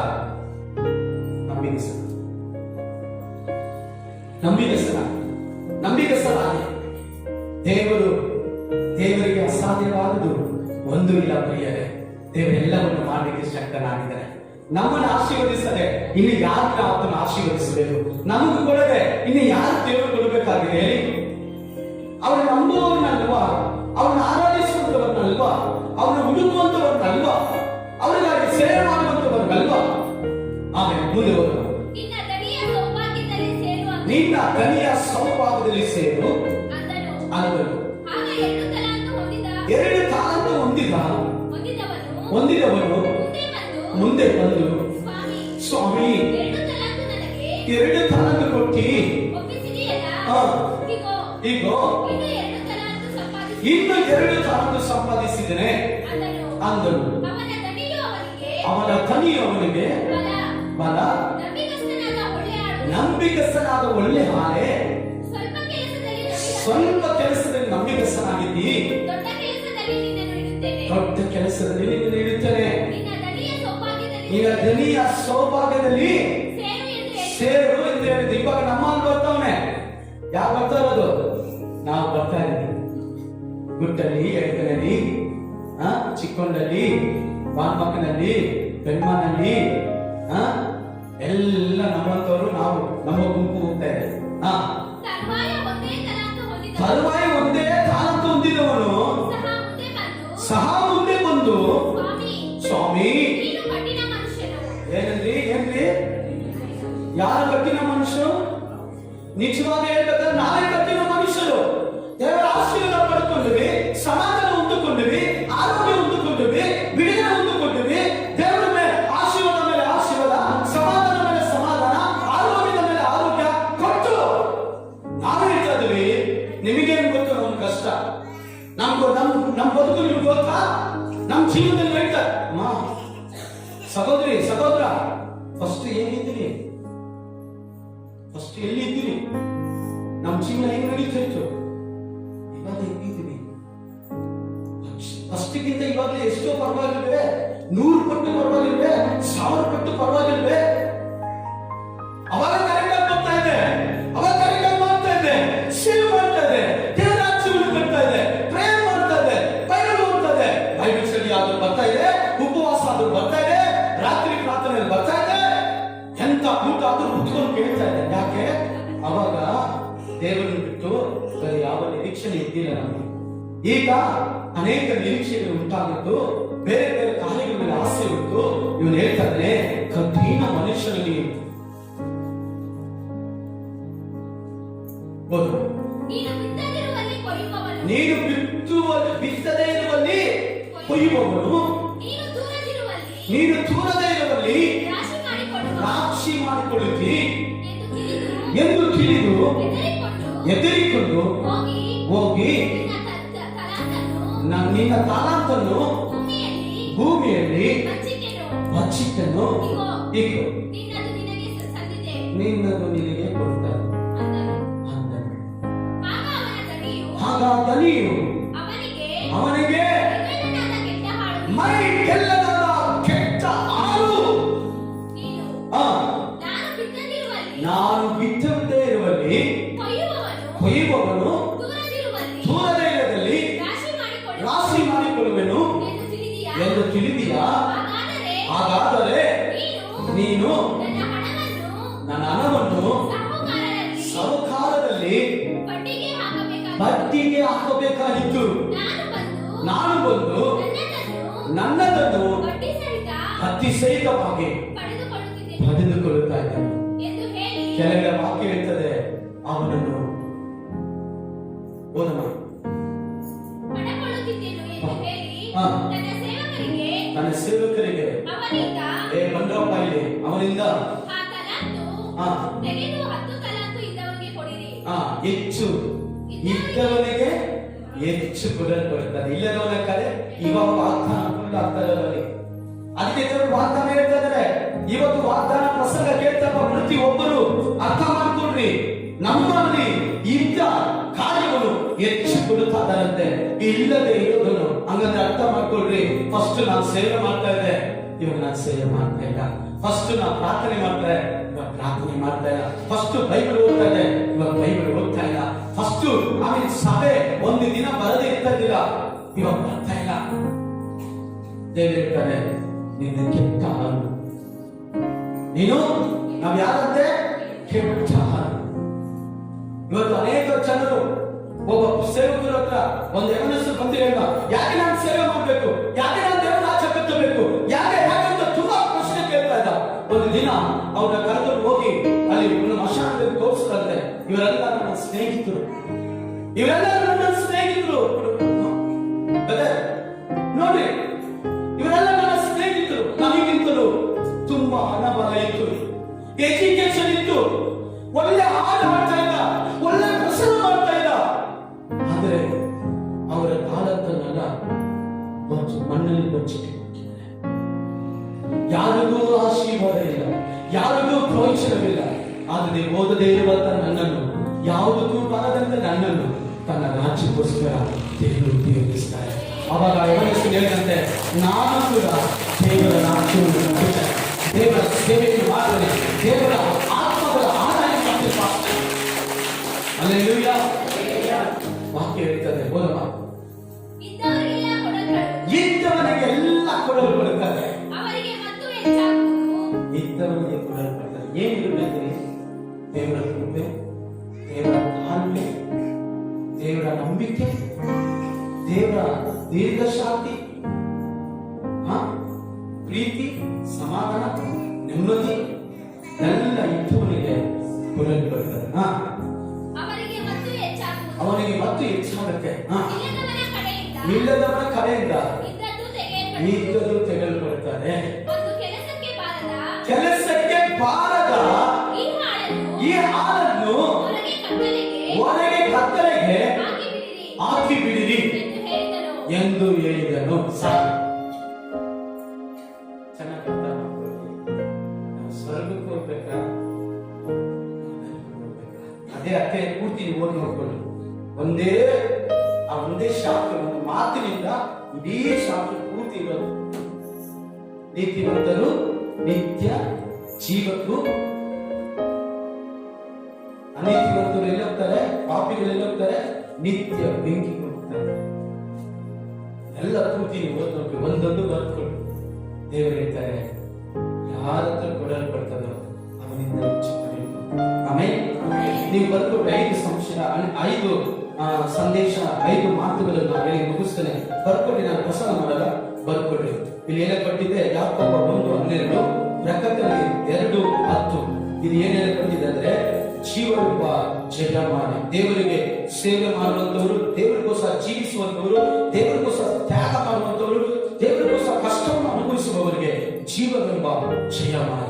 ನಂಬಿಗಸ್ತನಾಗಿ ದೇವರಿಗೆ ಅಸಾಧ್ಯವಾದುದು ಒಂದು ಇಲ್ಲ ಪ್ರಿಯರೇ. ದೇವರೆಲ್ಲವನ್ನು ಮಾಡಲಿಕ್ಕೆ ಶಕ್ತನಾಗಿದ್ದಾರೆ. ನಮ್ಮನ್ನು ಆಶೀರ್ವದಿಸದೆ ಇನ್ನು ಯಾರು ಆತನ ಆಶೀರ್ವದಿಸಬೇಕು? ನಮಗೂ ಕೊಡದೆ ಇನ್ನು ಯಾರು ದೇವರು ಕೊಡಬೇಕಾಗಿದೆ ಹೇಳಿ? ಅವರು ನಂಬುವವರನ್ನಲ್ವಾ ಅವನ್ನ ಆರಾಧಿಸುವಂತವರನ್ನಲ್ವಾ, ಅವನ ಹುಡುಕುವಂತವರನ್ನಲ್ವಾ, ಅವರಿಗಾಗಿ ಸೇವೆ ಮಾಡುವಂತವರನ್ನಲ್ವಾ. ಆಮೇಲೆ ಮುಂದೆ ಹೋಗೋಣ. ನಿನ್ನ ದಣಿಯ ಸೌಭಾಗ್ಯದಲ್ಲಿ ಸೇರು ಅಂದನು. ನಿನ್ನ ದಣಿಯ ಸೌಭಾಗ್ಯದಲ್ಲಿ ಸೇರು ಅಂದನು. ಆಗ 2 ತಲಾಂತು ಹೊಂದಿದವನು ಮುಂದೆ ಬಂದು ಸ್ವಾಮಿ 2 ತಲಾಂತು ನನಗೆ 2 ತಲಾಂತು ಕೊಟ್ಟಿ ಒಪ್ಪಿಸಿದೆಯಲ್ಲ, ಇಗೋ ಇನ್ನು 2 ತಲಾಂತು ಇನ್ನು 2 ತಲಾಂತು ಸಂಪಾದಿಸಿದ್ದೇನೆ ಅಂದನು. ಅವನ ದಣಿಯು ಅವನಿಗೆ ಬಲ, ನಂಬಿಕಸ್ಥನಾದ ಒಳ್ಳೆ ಆಳೆ, ಸ್ವಲ್ಪ ಕೆಲಸದಲ್ಲಿ ನಂಬಿಕಸ್ಥನಾಗಿದ್ದಿ, ದೊಡ್ಡ ಕೆಲಸದಲ್ಲಿ ನಿನ್ನನ್ನು ಇಡುತ್ತೇನೆ. ಈಗ ದಣಿಯ ಸೌಭಾಗ್ಯದಲ್ಲಿ ಸೇರು ಎಂದು ಹೇಳಿದ್ದು. ಇವಾಗ ನಮ್ಮಲ್ಲಿ ಬರ್ತಾವನೆ. ಯಾರು ಬರ್ತಾ ಇರೋದು? ನಾವು ಬರ್ತಾ ಇದ್ದೀವಿ. ಗುಟ್ಟಲ್ಲಿ, ಎಡಕನಲ್ಲಿ, ಚಿಕ್ಕೊಂಡಲ್ಲಿ, ಬಾನ್ಮಕ್ಕನಲ್ಲಿ, ಬೆನ್ಮಾನಲ್ಲಿ, ಎಲ್ಲ ನಮ್ಮಂತವರು ನಾವು ನಮ್ಮ ಗುಂಪು ಹೋಗ್ತಾ ಇದ್ದೇವೆ. ತರುವಾಯ ಒಂದೇ ತಾಲಂತು ಹೊಂದಿದವನು ಸಹ ಮುಂದೆ ಬಂದು ಸ್ವಾಮಿ ಏನ್ರಿ ಯಾರು ಕಠಿಣ ಮನುಷ್ಯರು? ನಿಜವಾಗಿ ಹೇಳ್ಬೇಕಾದ್ರೆ ನಾವೇ ಕಠಿಣ ಮನುಷ್ಯರು. ದೇವರ ಆಶೀರ್ವಾದ ಪಡ್ಕೊಂಡಿವಿ, ಸಮಾಧಾನ ಹೊಂದಿಕೊಂಡಿವಿ, ಆರೋಗ್ಯ ಹೊಂದಿಕೊಂಡಿವಿ, ಬಿಡುಗಡೆ ಹೊಂದಿಕೊಂಡಿವಿ. ದೇವರ ಮೇಲೆ ಆಶೀರ್ವಾದ ಮೇಲೆ ಆಶೀರ್ವಾದ, ಸಮಾಧಾನ ಮೇಲೆ ಸಮಾಧಾನ, ಆರೋಗ್ಯದ ಮೇಲೆ ಆರೋಗ್ಯ ಕೊಟ್ಟು ನಾವೇ ಹೇಳ್ತಾ ಇದೀವಿ. ನಿಮಗೇನು ಗೊತ್ತು ನಮ್ಮ ಕಷ್ಟ? ನಮ್ಮ ಬದುಕು ನಿಮ್ಗೆ ಗೊತ್ತಾ? ನಮ್ಮ ಜೀವನದಲ್ಲಿ ಹೇಳ್ತಾರೆ ಸಹೋದರ ಫಸ್ಟ್ ಏನಿದ್ದೀರಿ? ಫಸ್ಟ್ ಎಲ್ಲಿದ್ದೀರಿ? ನಮ್ಮ ಜೀವನ ಹೆಂಗ್ ನಡೀತಾ ಇತ್ತು? ಇವಾಗ ಹೆಂಗಿದ್ದೀವಿ? ಫಸ್ಟ್ಗಿಂತ ಇವಾಗಲೇ ಎಷ್ಟೋ ಪರವಾಗಿಲ್ವೇ? 100 ಪಟ್ಟು ಪರವಾಗಿಲ್ವೇ? 1000 ಪಟ್ಟು ಪರವಾಗಿಲ್ವೇ? ಅವಾಗ ಕರೆಕ್ಟ್ ಆಗಿ ಬರ್ತಾ ಇದೆ, ಅವಾಗ ಕರೆಕ್ಟ್ ಆಗಿ ಮಾಡ್ತಾ ಇದೆ, ಸೇವ್ ಮಾಡ್ತಾ ಇದೆ, ದೇವರ ಆಶೀರ್ವಾದ ಬರ್ತಾ ಇದೆ, ಪ್ರೇಯರ್ ಮಾಡ್ತಾ ಇದೆ, ಬೈಬಲ್ ಓದ್ತಾ ಇದೆ, ಬೈಬಲ್ ಸ್ಟಡಿ ಆದ್ರೂ ಬರ್ತಾ ಇದೆ, ಉಪವಾಸ ಆದ್ರೂ ಬರ್ತಾ ಇದೆ, ರಾತ್ರಿ ಪ್ರಾರ್ಥನೆ ಬರ್ತಾ ಇದೆ, ಎಂತ ಊಟ ಆದ್ರೂ ಕುತ್ಕೊಂಡು ಕೇಳ್ತಾ ಇದೆ. ಯಾಕೆ? ಅವಾಗ ದೇವರನ್ನು ಬಿಟ್ಟು ಬೇರೆ ಯಾವ ನಿರೀಕ್ಷಣೆ ಇದ್ದಿಲ್ಲ ನಮಗೆ. ಈಗ ಅನೇಕ ನಿರೀಕ್ಷೆಗಳು ಉಂಟಾಗಿತ್ತು, ಬೇರೆ ಬೇರೆ ಕಾರ್ಯಗಳ ಮೇಲೆ ಆಸೆ ಉಂಟು. ಇವನು ಹೇಳ್ತಾನೆ ಕಠಿಣ ಮನುಷ್ಯನಿಗೆ ನೀನು ಬಿತ್ತದೇ ಇರುವಲ್ಲಿ ಕೊಯ್ಯುವವನು, ನೀನು ದೂರದೇ ಇರುವಲ್ಲಿ ರಾಶಿ ಮಾಡಿಕೊಳ್ಳುತ್ತಿ ಎಂದು ತಿಳಿದು ಎದುರಿಕೊಂಡು ಹೋಗಿ ನಿನ್ನ ತಾಲಾಂತನ್ನು ಭೂಮಿಯಲ್ಲಿ ಬಚ್ಚಿಟ್ಟನು. ಈಗ ನಿನ್ನದು ನಿನಗೆ ಕೊಡ್ತಾರೆ. ಆಗ ದಣಿಯು ಅವನಿಗೆ ಮೈ ಕೆಲ್ಲದಾದ ಕೆಟ್ಟ ಆಳು, ನಾನು ಬಿತ್ತದೇ ಇರುವಲ್ಲಿ ಕೊಯ್ಯುವವನು ದೂರದ ಇಲ್ಲದಲ್ಲಿ ರಾಶಿ ಮಾಡಿಕೊಳ್ಳುವೆನು ಎಂದು ತಿಳಿದೀಯಾ? ಹಾಗಾದರೆ ನೀನು ನನ್ನ ಹಣವನ್ನು ಸಹಕಾರದಲ್ಲಿ ಬಡ್ಡಿಗೆ ಹಾಕಬೇಕಾಗಿತ್ತು. ನಾನು ಬಂದು ನನ್ನದನ್ನು ಅತಿ ಸಹಿತವಾಗಿ ಪಡೆದುಕೊಳ್ಳುತ್ತಾ ಇದ್ದೇನೆ. ಕೆಳಗಡೆ ವಾಕ್ಯ ಹೇಳ್ತದೆ, ಅವನನ್ನು ಓದಮ್ಮ. ತನ್ನ ಸೇವಕರಿಗೆ ಬಂದ್ರಪ್ಪ ಇಲ್ಲಿ ಅವನಿಂದ ಹೆಚ್ಚು ಇದ್ದವನಿಗೆ ಹೆಚ್ಚು ಕೊಡಲ್ಪಡುತ್ತದೆ, ಇಲ್ಲದವನ ಕಡೆ ಇವಾಗ ವಾಗ್ದಾನ ಫುಲ್ ಆಗ್ತದೆ. ಅದಕ್ಕೆ ದೇವರು ವಾಗ್ದಾನ ಹೇಳ್ತಾ ಇದ್ದಾರೆ. ಇವತ್ತು ವಾಗ್ದಾನ ಪ್ರಸಂಗ ಕೇಳ್ತಾ ಪ್ರತಿಯೊಬ್ಬರು ಅರ್ಥ ಮಾಡ್ಕೊಡ್ರಿ, ನಮ್ಮಲ್ಲಿ ಇದ್ದ ಕಾರ್ಯವನ್ನು ಹೆಚ್ಚು ಕೊಡುತ್ತಾರಂತೆ, ಇಲ್ಲದೆ ಇರೋದನ್ನು. ಹಂಗಂದ್ರೆ ಅರ್ಥ ಮಾಡ್ಕೊಡ್ರಿ. ಫಸ್ಟ್ ನಾನು ಸೇವೆ ಮಾಡ್ತಾ ಇದ್ದೆ, ಇವಾಗ ನಾನು ಸೇವೆ ಮಾಡ್ತಾ ಇಲ್ಲ. ಫಸ್ಟ್ ನಾನು ಪ್ರಾರ್ಥನೆ ಮಾಡ್ತಾ ಇದ್ದೆ, ಇವಾಗ ಪ್ರಾರ್ಥನೆ ಮಾಡ್ತಾ ಇಲ್ಲ. ಫಸ್ಟ್ ಬೈಬಲ್ ಓದ್ತಾ ಇದ್ದೆ, ಇವಾಗ ಬೈಬಲ್ ಓದ್ತಾ ಇಲ್ಲ. ಫಸ್ಟ್ ಆಮೇಲೆ ಸಭೆ ಒಂದು ದಿನ ಬರದೇ ಇರ್ತಾ ಇದ್ದಿಲ್ಲ, ಇವಾಗ ಬರ್ತಾ ಇಲ್ಲ. ದೇವರು ಹೇಳ್ತಾರೆ, ನಿನ್ನ ಕೆಟ್ಟ ಹಾಲು ನೀನು, ನಾವ್ ಯಾರಂತೆ ಕೆಟ್ಟ ಹಾಲು. ಇವತ್ತು ಅನೇಕ ಜನರು ಒಬ್ಬ ಸೇವಕರ ಹತ್ರ ಒಂದು ಯಮನಸ್ಸು ಬಂದು ಹೇಳಿದ, ಯಾಕೆ ನಾನು ಸೇವೆ ಮಾಡಬೇಕು, ಯಾಕೆ ನಾನು ದೇವರ ಆಚೆ ಕಟ್ಟಬೇಕು, ಯಾಕೆ ಅಂತ ತುಂಬಾ ಪ್ರಶ್ನೆ ಕೇಳ್ತಾ ಇದ್ದ. ಒಂದು ದಿನ ಅವ್ರನ್ನ ಕರೆದುಕೊಂಡು ಹೋಗಿ ಅಲ್ಲಿ ಒಂದು ಮಶಾನದಲ್ಲಿ ತೋರಿಸ್ತಾರೆ. ಇವರೆಲ್ಲ ನನ್ನ ಸ್ನೇಹಿತರು, ಇವರೆಲ್ಲರೂ ನನ್ನ ಸ್ನೇಹಿತರು ನೋಡಿ, ಇವರೆಲ್ಲ ನನ್ನ ಸ್ನೇಹಿತರು. ನಮಗಿಂತಲೂ ತುಂಬಾ ಹಣ ಬಲ ಇತ್ತು, ಎಜುಕೇಶನ್ ಇತ್ತು, ಒಳ್ಳೆ ಹಾಡು ಹಾಡ್ತಾ ಇದ್ದ, ಒಳ್ಳೆ ಪ್ರಸನ್ನ ಮಾಡ್ತಾ ಇದ್ದ. ಆದರೆ ಅವರ ತಾಳತ್ತನ್ನೆಲ್ಲ ಮಣ್ಣಲ್ಲಿ ಬಚ್ಚಿಟ್ಟಿದ್ದಾರೆ. ಯಾರಿಗೂ ಆಶೀರ್ವಾದ ಇಲ್ಲ, ಯಾರಿಗೂ ಪ್ರೋತ್ಸಾಹವಿಲ್ಲ. ಆದರೆ ಓದದೇ ಇರುವಂತ ನನ್ನನ್ನು, ಯಾವುದಕ್ಕೂ ಬರದಂತೆ ನನ್ನನ್ನು ತನ್ನ ರಾಜ್ಯಕ್ಕೋಸ್ಕರ ದೇವರು ಉಪಯೋಗಿಸ್ತಾರೆ. ಅವಾಗ ಯಮನಸ್ಸು ಹೇಳಿದಂತೆ, ನಾನು ಕೂಡ ದೇವರ ರಾಜ್ಯವನ್ನು ನಂಬುತ್ತೇನೆ, ದೇವರ ಸೇವೆಯನ್ನು ಮಾಡಿದರೆ ದೇವರ ಆತ್ಮಗಳ ಆದಾಯ ಪ್ರಾಪ್ತಿಸುತ್ತೇನೆ. ಹಲ್ಲೆಲೂಯಾ. ವಾಕ್ಯ ಹೇಳ್ತದೆ, ಓದಮ್ಮ. ಇದ್ದವನಿಗೆ ಎಲ್ಲ ಕೊಡಲ್ಪಡುತ್ತದೆ, ಅವರಿಗೆ ಮತ್ತು ಹೆಚ್ಚಾಗುವುದು. ಇದ್ದವನಿಗೆ ಕೊಡಲ್ಪಡುತ್ತದೆ. ಏನಿರಬೇಕು? ದೇವರ ಕೃಪೆ, ದೇವರ ತಾಳ್ಮೆ, ದೇವರ ನಂಬಿಕೆ, ದೇವರ ದೀರ್ಘಶಾಂತಿ, ಪ್ರೀತಿ, ಸಮಾಧಾನ, ನೆಮ್ಮದಿ ಎಲ್ಲ ಇದ್ದವನಿಗೆ ಕೊಡಲ್ಪಡುತ್ತದೆ. ಅವನಿಗೆ ಮತ್ತು ಹೆಚ್ಚಾಗುವುದು. ಅವನಿಗೆ ಮತ್ತು ಹೆಚ್ಚಾಗುತ್ತೆ. ಇಲ್ಲದವನ ಕಡೆಯಿಂದ ಇಲ್ಲದವನ ಕಡೆಯಿಂದ ಇದ್ದದ್ದು ಇದ್ದದ್ದು ತೆಗೆದುಕೊಳ್ತಾರೆ. ಒಂದು ಕೆಲಸಕ್ಕೆ ಬಾರದ ಈ ಹಾಲನ್ನು ಹೊರಗೆ ಕತ್ತಲೆಗೆ ಹಾಕಿ ಬಿಡಿರಿ ಎಂದು ಹೇಳಿದನು. ಚೆನ್ನಾಗಿ ಅರ್ಥ ಮಾಡ್ಕೊಳ್ಳಿ. ನಾವು ಸ್ವರ್ಗಕ್ಕೆ ಹೋಗ್ಬೇಕಾ, ಅದೇ ಅರ್ಥ ಪೂರ್ತಿ ಓದಿ ಹೋಗ್ಕೊಳ್ಳಿ. ಒಂದೇ ಶಾಸ್ತ್ರ, ಒಂದು ಮಾತಿನಿಂದ ಇಡೀ ಶಾಸ್ತ್ರ ಪೂರ್ತಿ ಇರೋದು. ನೀತಿವಂತರು ನಿತ್ಯ ಜೀವಕ್ಕೂ, ಅನೀತಿವಂತರು ಎಲ್ಲೋಗ್ತಾರೆ, ಪಾಪಿಗಳು ಎಲ್ಲೋಗ್ತಾರೆ, ನಿತ್ಯ ಬೆಂಕಿ ಹೋಗ್ತಾರೆ. ಎಲ್ಲ ಪೂರ್ತಿ ಓದ್ಬೇಕು, ಒಂದೊಂದು ಬರ್ಕೊಳ್ಳಿ. ದೇವರು ಹೇಳ್ತಾರೆ, ಯಾರ ಹತ್ರ ಕೊಡಲ್ಪಡ್ತದೋ ಅವನಿಂದ ಹೆಚ್ಚು ಪಡೆಯಬೇಕು. ಆಮೇಲೆ ನೀವು ಬರ್ಕೊಟ್ಟು 5 ಸಂದೇಶ, 5 ಮಾತುಗಳನ್ನು ಹೇಳಿ ಮುಗಿಸ್ತೇನೆ. ಬರ್ಕೊಡಿ, ನಾನು ಪ್ರಸನ್ನ ಮಾಡಲ್ಲ, ಬರ್ಕೊಡಿ. ಇಲ್ಲಿ ಹೇಳಲ್ಪಟ್ಟಿದೆ, ಯಾಕೋಬ 1:12, ಪ್ರಕಟಣೆ 2:10. ಇದು ಏನ್ ಹೇಳಲ್ಪಟ್ಟಿದೆ ಅಂದ್ರೆ, ಜೀವವೆಂಬ ಜಯಮಾನ, ದೇವರಿಗೆ ಸೇವೆ ಮಾಡುವಂತವರು, ದೇವರಿಗೋಸ್ಕರ ಜೀವಿಸುವಂತವರು, ದೇವರಿಗೋಸ್ಕರ ತ್ಯಾಗ ಮಾಡುವಂತವರು, ದೇವರಿಗೋಸ್ಕರ ಕಷ್ಟವನ್ನು ಅನುಭವಿಸುವವರಿಗೆ ಜೀವವೆಂಬ ಜಯಮಾನ.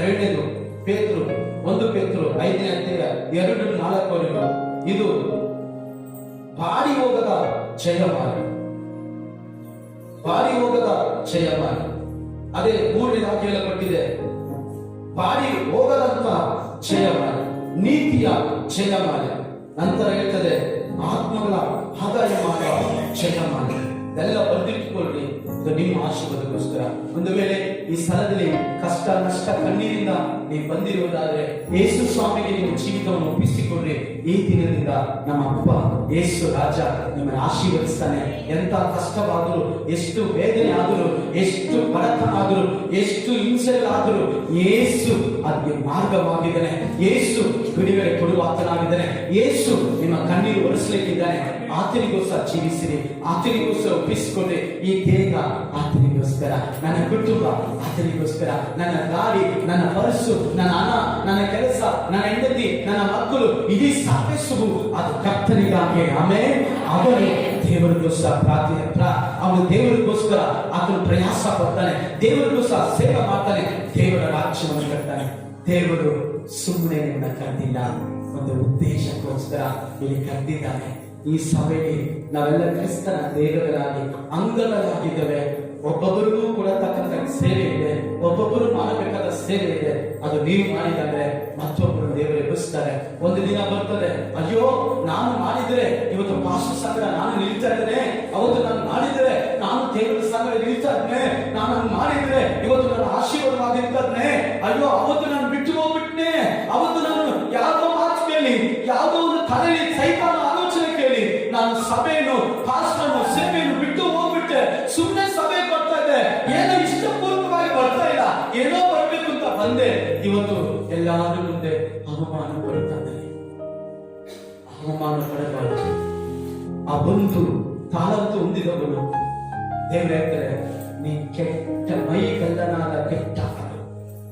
ಎರಡನೇದು ಪೇತೃ 1 ಪೇತೃ 5ನೇ ಅಧ್ಯಾಯ 2-4. ಇದು ಬಾಡಿ ಹೋಗದ ಜಯಮಾನ, ಬಾಡಿ ಹೋಗದ ಜಯಮಾನ. ಅದೇ 3ನೇ ಹೇಳಲ್ಪಟ್ಟಿದೆ, ಬಾಡಿ ಹೋಗದಂತ ಜಯಮಾನ, ನೀತಿಯ ಜಯಮಾನ. ನಂತರ ಹೇಳ್ತದೆ, ಆತ್ಮಗಳ ಆದಾಯ ಮಾಡುವ ಜಯಮಾನ. ಇದೆಲ್ಲ ಬರೆದಿಟ್ಟುಕೊಳ್ಳಿ, ಇದು ನಿಮ್ಮ ಆಶೀರ್ವಾದಕ್ಕೋಸ್ಕರ. ಒಂದು ವೇಳೆ ಈ ಸ್ಥಳದಲ್ಲಿ ಕಷ್ಟ, ನಷ್ಟ, ಕಣ್ಣೀರಿಂದ ನೀವು ಬಂದಿರುವುದಾದ್ರೆ ಯೇಸು ಸ್ವಾಮಿಗೆ ನೀವು ಜೀವಿತವನ್ನು ಒಪ್ಪಿಸಿಕೊಡ್ರಿ. ಈ ದಿನದಿಂದ ನಮ್ಮ ಅಪ್ಪ ಯೇಸು ರಾಜ ನಿಮ್ಮನ್ನು ಆಶೀರ್ವದಿಸ್ತಾನೆ. ಎಂತ ಕಷ್ಟವಾದರೂ, ಎಷ್ಟು ವೇದನೆ ಆದರೂ, ಎಷ್ಟು ಬಡತನ ಆದರೂ, ಎಷ್ಟು ಹಿಂಸೆಗಳಾದರೂ ಯೇಸು ಅದಕ್ಕೆ ಮಾರ್ಗವಾಗಿದ್ದಾನೆ. ಯೇಸು ಬಿಡುಗಡೆ ಕೊಡುವ ಆತನಾಗಿದ್ದಾನೆ. ಯೇಸು ನಿಮ್ಮ ಕಣ್ಣೀರು ಒರೆಸಲಿಕ್ಕಿದ್ದಾನೆ. ಆತನಿಗೋಸ್ಕರ ಜೀವಿಸಿರಿ, ಆತನಿಗೋಸ್ಕರ ಒಪ್ಪಿಸಿಕೊಡ್ರಿ. ಈ ದೇಹ ಆತನಿಗೋಸ್ಕರ, ನನ್ನ ಕುಟುಂಬ ಆತನಿಗೋಸ್ಕರ, ನನ್ನ ಗಾಡಿ, ನನ್ನ ಪರ್ಸು, ನನ್ನ ಹಣ, ನನ್ನ ಕೆಲಸ, ನನ್ನ ಹೆಂಡತಿ, ನನ್ನ ಮಕ್ಕಳು, ಇಡೀ ಸಾಧಿಸುವು ಅದು ಕರ್ತನಿಗಾಗಿ. ಆಮೇಲೆ ಅವನು ದೇವರಿಗೋಸ್ಕರ ಅವನು ದೇವರಿಗೋಸ್ಕರ ಆತನು ಪ್ರಯಾಸ ಪಡ್ತಾನೆ, ದೇವರಿಗೋಸ್ಕರ ಸೇವೆ ಮಾಡ್ತಾನೆ, ದೇವರ ರಾಜ್ಯವನ್ನು ಕಟ್ತಾನೆ. ದೇವರು ಸುಮ್ಮನೆ ನಿಮ್ಮನ್ನ ಕರೆದಿಲ್ಲ, ಒಂದು ಉದ್ದೇಶಕ್ಕೋಸ್ಕರ ಇಲ್ಲಿ ಕರೆದಿದ್ದಾನೆ. ಈ ಸಭೆಗೆ ನಾವೆಲ್ಲ ಕ್ರಿಸ್ತನ ದೇಹಗಳಾಗಿ, ಅಂಗಗಳಾಗಿದ್ದೇವೆ. ಒಬ್ಬೊಬ್ಬರಿಗೂ ಕೂಡ ತಕ್ಕಂತ ಸೇವೆ ಇದೆ, ಒಬ್ಬೊಬ್ಬರು ಮಾಡಬೇಕಾದ ಸೇವೆ ಇದೆ. ಅದು ನೀವು ಮಾಡಿದ್ರೆ ಮತ್ತೊಬ್ಬರು ದೇವರು ಎಬ್ಬಿಸ್ತಾರೆ. ಒಂದು ದಿನ ಬರ್ತದೆ, ಅಯ್ಯೋ ನಾನು ಮಾಡಿದ್ರೆ ಇವತ್ತು ಪಾಸ್ಟರ್ ಸಂಘ ನಾನು ನಿಲ್ತಾ ಇದ್ದೇನೆ, ಅವತ್ತು ನಾನು ಮಾಡಿದ್ರೆ ನಾನು ದೇವರ ಸಂಘ ನಿಲ್ತಾ ಇದ್ದೇನೆ, ನಾನು ಮಾಡಿದ್ರೆ ಇವತ್ತು ನನ್ನ ಆಶೀರ್ವಾದವಾಗಿರ್ತದೆ, ಅಯ್ಯೋ ಅವತ್ತು ನಾನು ಬಿಟ್ಟು ಹೋಗ್ಬಿಟ್ನೆ, ಅವತ್ತು ನಾನು ಯಾವುದೋ ಮಾತು ಕೇಳಿ, ಯಾವುದೋ ಒಂದು ತಲೆಯಲ್ಲಿ ಸೈತಾನ ಆಲೋಚನೆ ಕೇಳಿ ನಾನು ಸಭೆಯನ್ನು, ಪಾಸ್ಟರ್ನ ಸೇವೆಯನ್ನು ಬಿಟ್ಟು ಹೋಗ್ಬಿಟ್ಟೆ. ಸುಮ್ಮನೆ ಸಭೆ ಬರ್ತಾ ಇದೆ, ಏನೋ ಇಷ್ಟಪೂರ್ವಕವಾಗಿ ಬರ್ತಾ ಇಲ್ಲ, ಏನೋ ಬರ್ಬೇಕು ಅಂತ ಬಂದೆ. ಇವತ್ತು ಎಲ್ಲಾದ್ರೂ ಮುಂದೆ ಅವಮಾನ ಪಡ್ತಾ ಇದ್ದಾರೆ. ಅವಮಾನ ಪಡಬಾರದು. ಆ ಬಂಧು ತಾಳಂತು ಹೊಂದಿದವನು ದೇವ್ರು ಹೇಳ್ತಾರೆ, ನೀ ಕೆಟ್ಟ ಮೈ ಕಲ್ಲನಾದ ಕೆಟ್ಟ ಹಾಲು.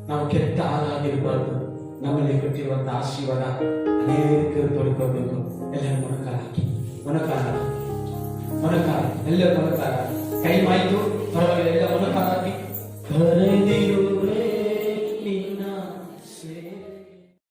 ನಾವು ಕೆಟ್ಟ ಹಾಲಾಗಿರಬಾರ್ದು. ನಮ್ಮಲ್ಲಿ ಕೊಟ್ಟಿರುವಂತಹ ಆಶೀರ್ವಾದ ಅನೇಕರು ಪಡ್ಕೋಬೇಕು. ಎಲ್ಲರೂ ಮೊಣಕಾಲ ಹಾಕಿ, ಮೊಣಕಾಲ ಎಲ್ಲ ಮೊಣಕಾಲ. ಕೈ ಮಾಯಿತು ಪರವಾಗಿಲ್ಲ, ಎಲ್ಲ ಮೊಣಕಾಲ ಹಾಕಿ. ಕರೆದಿರುವೆ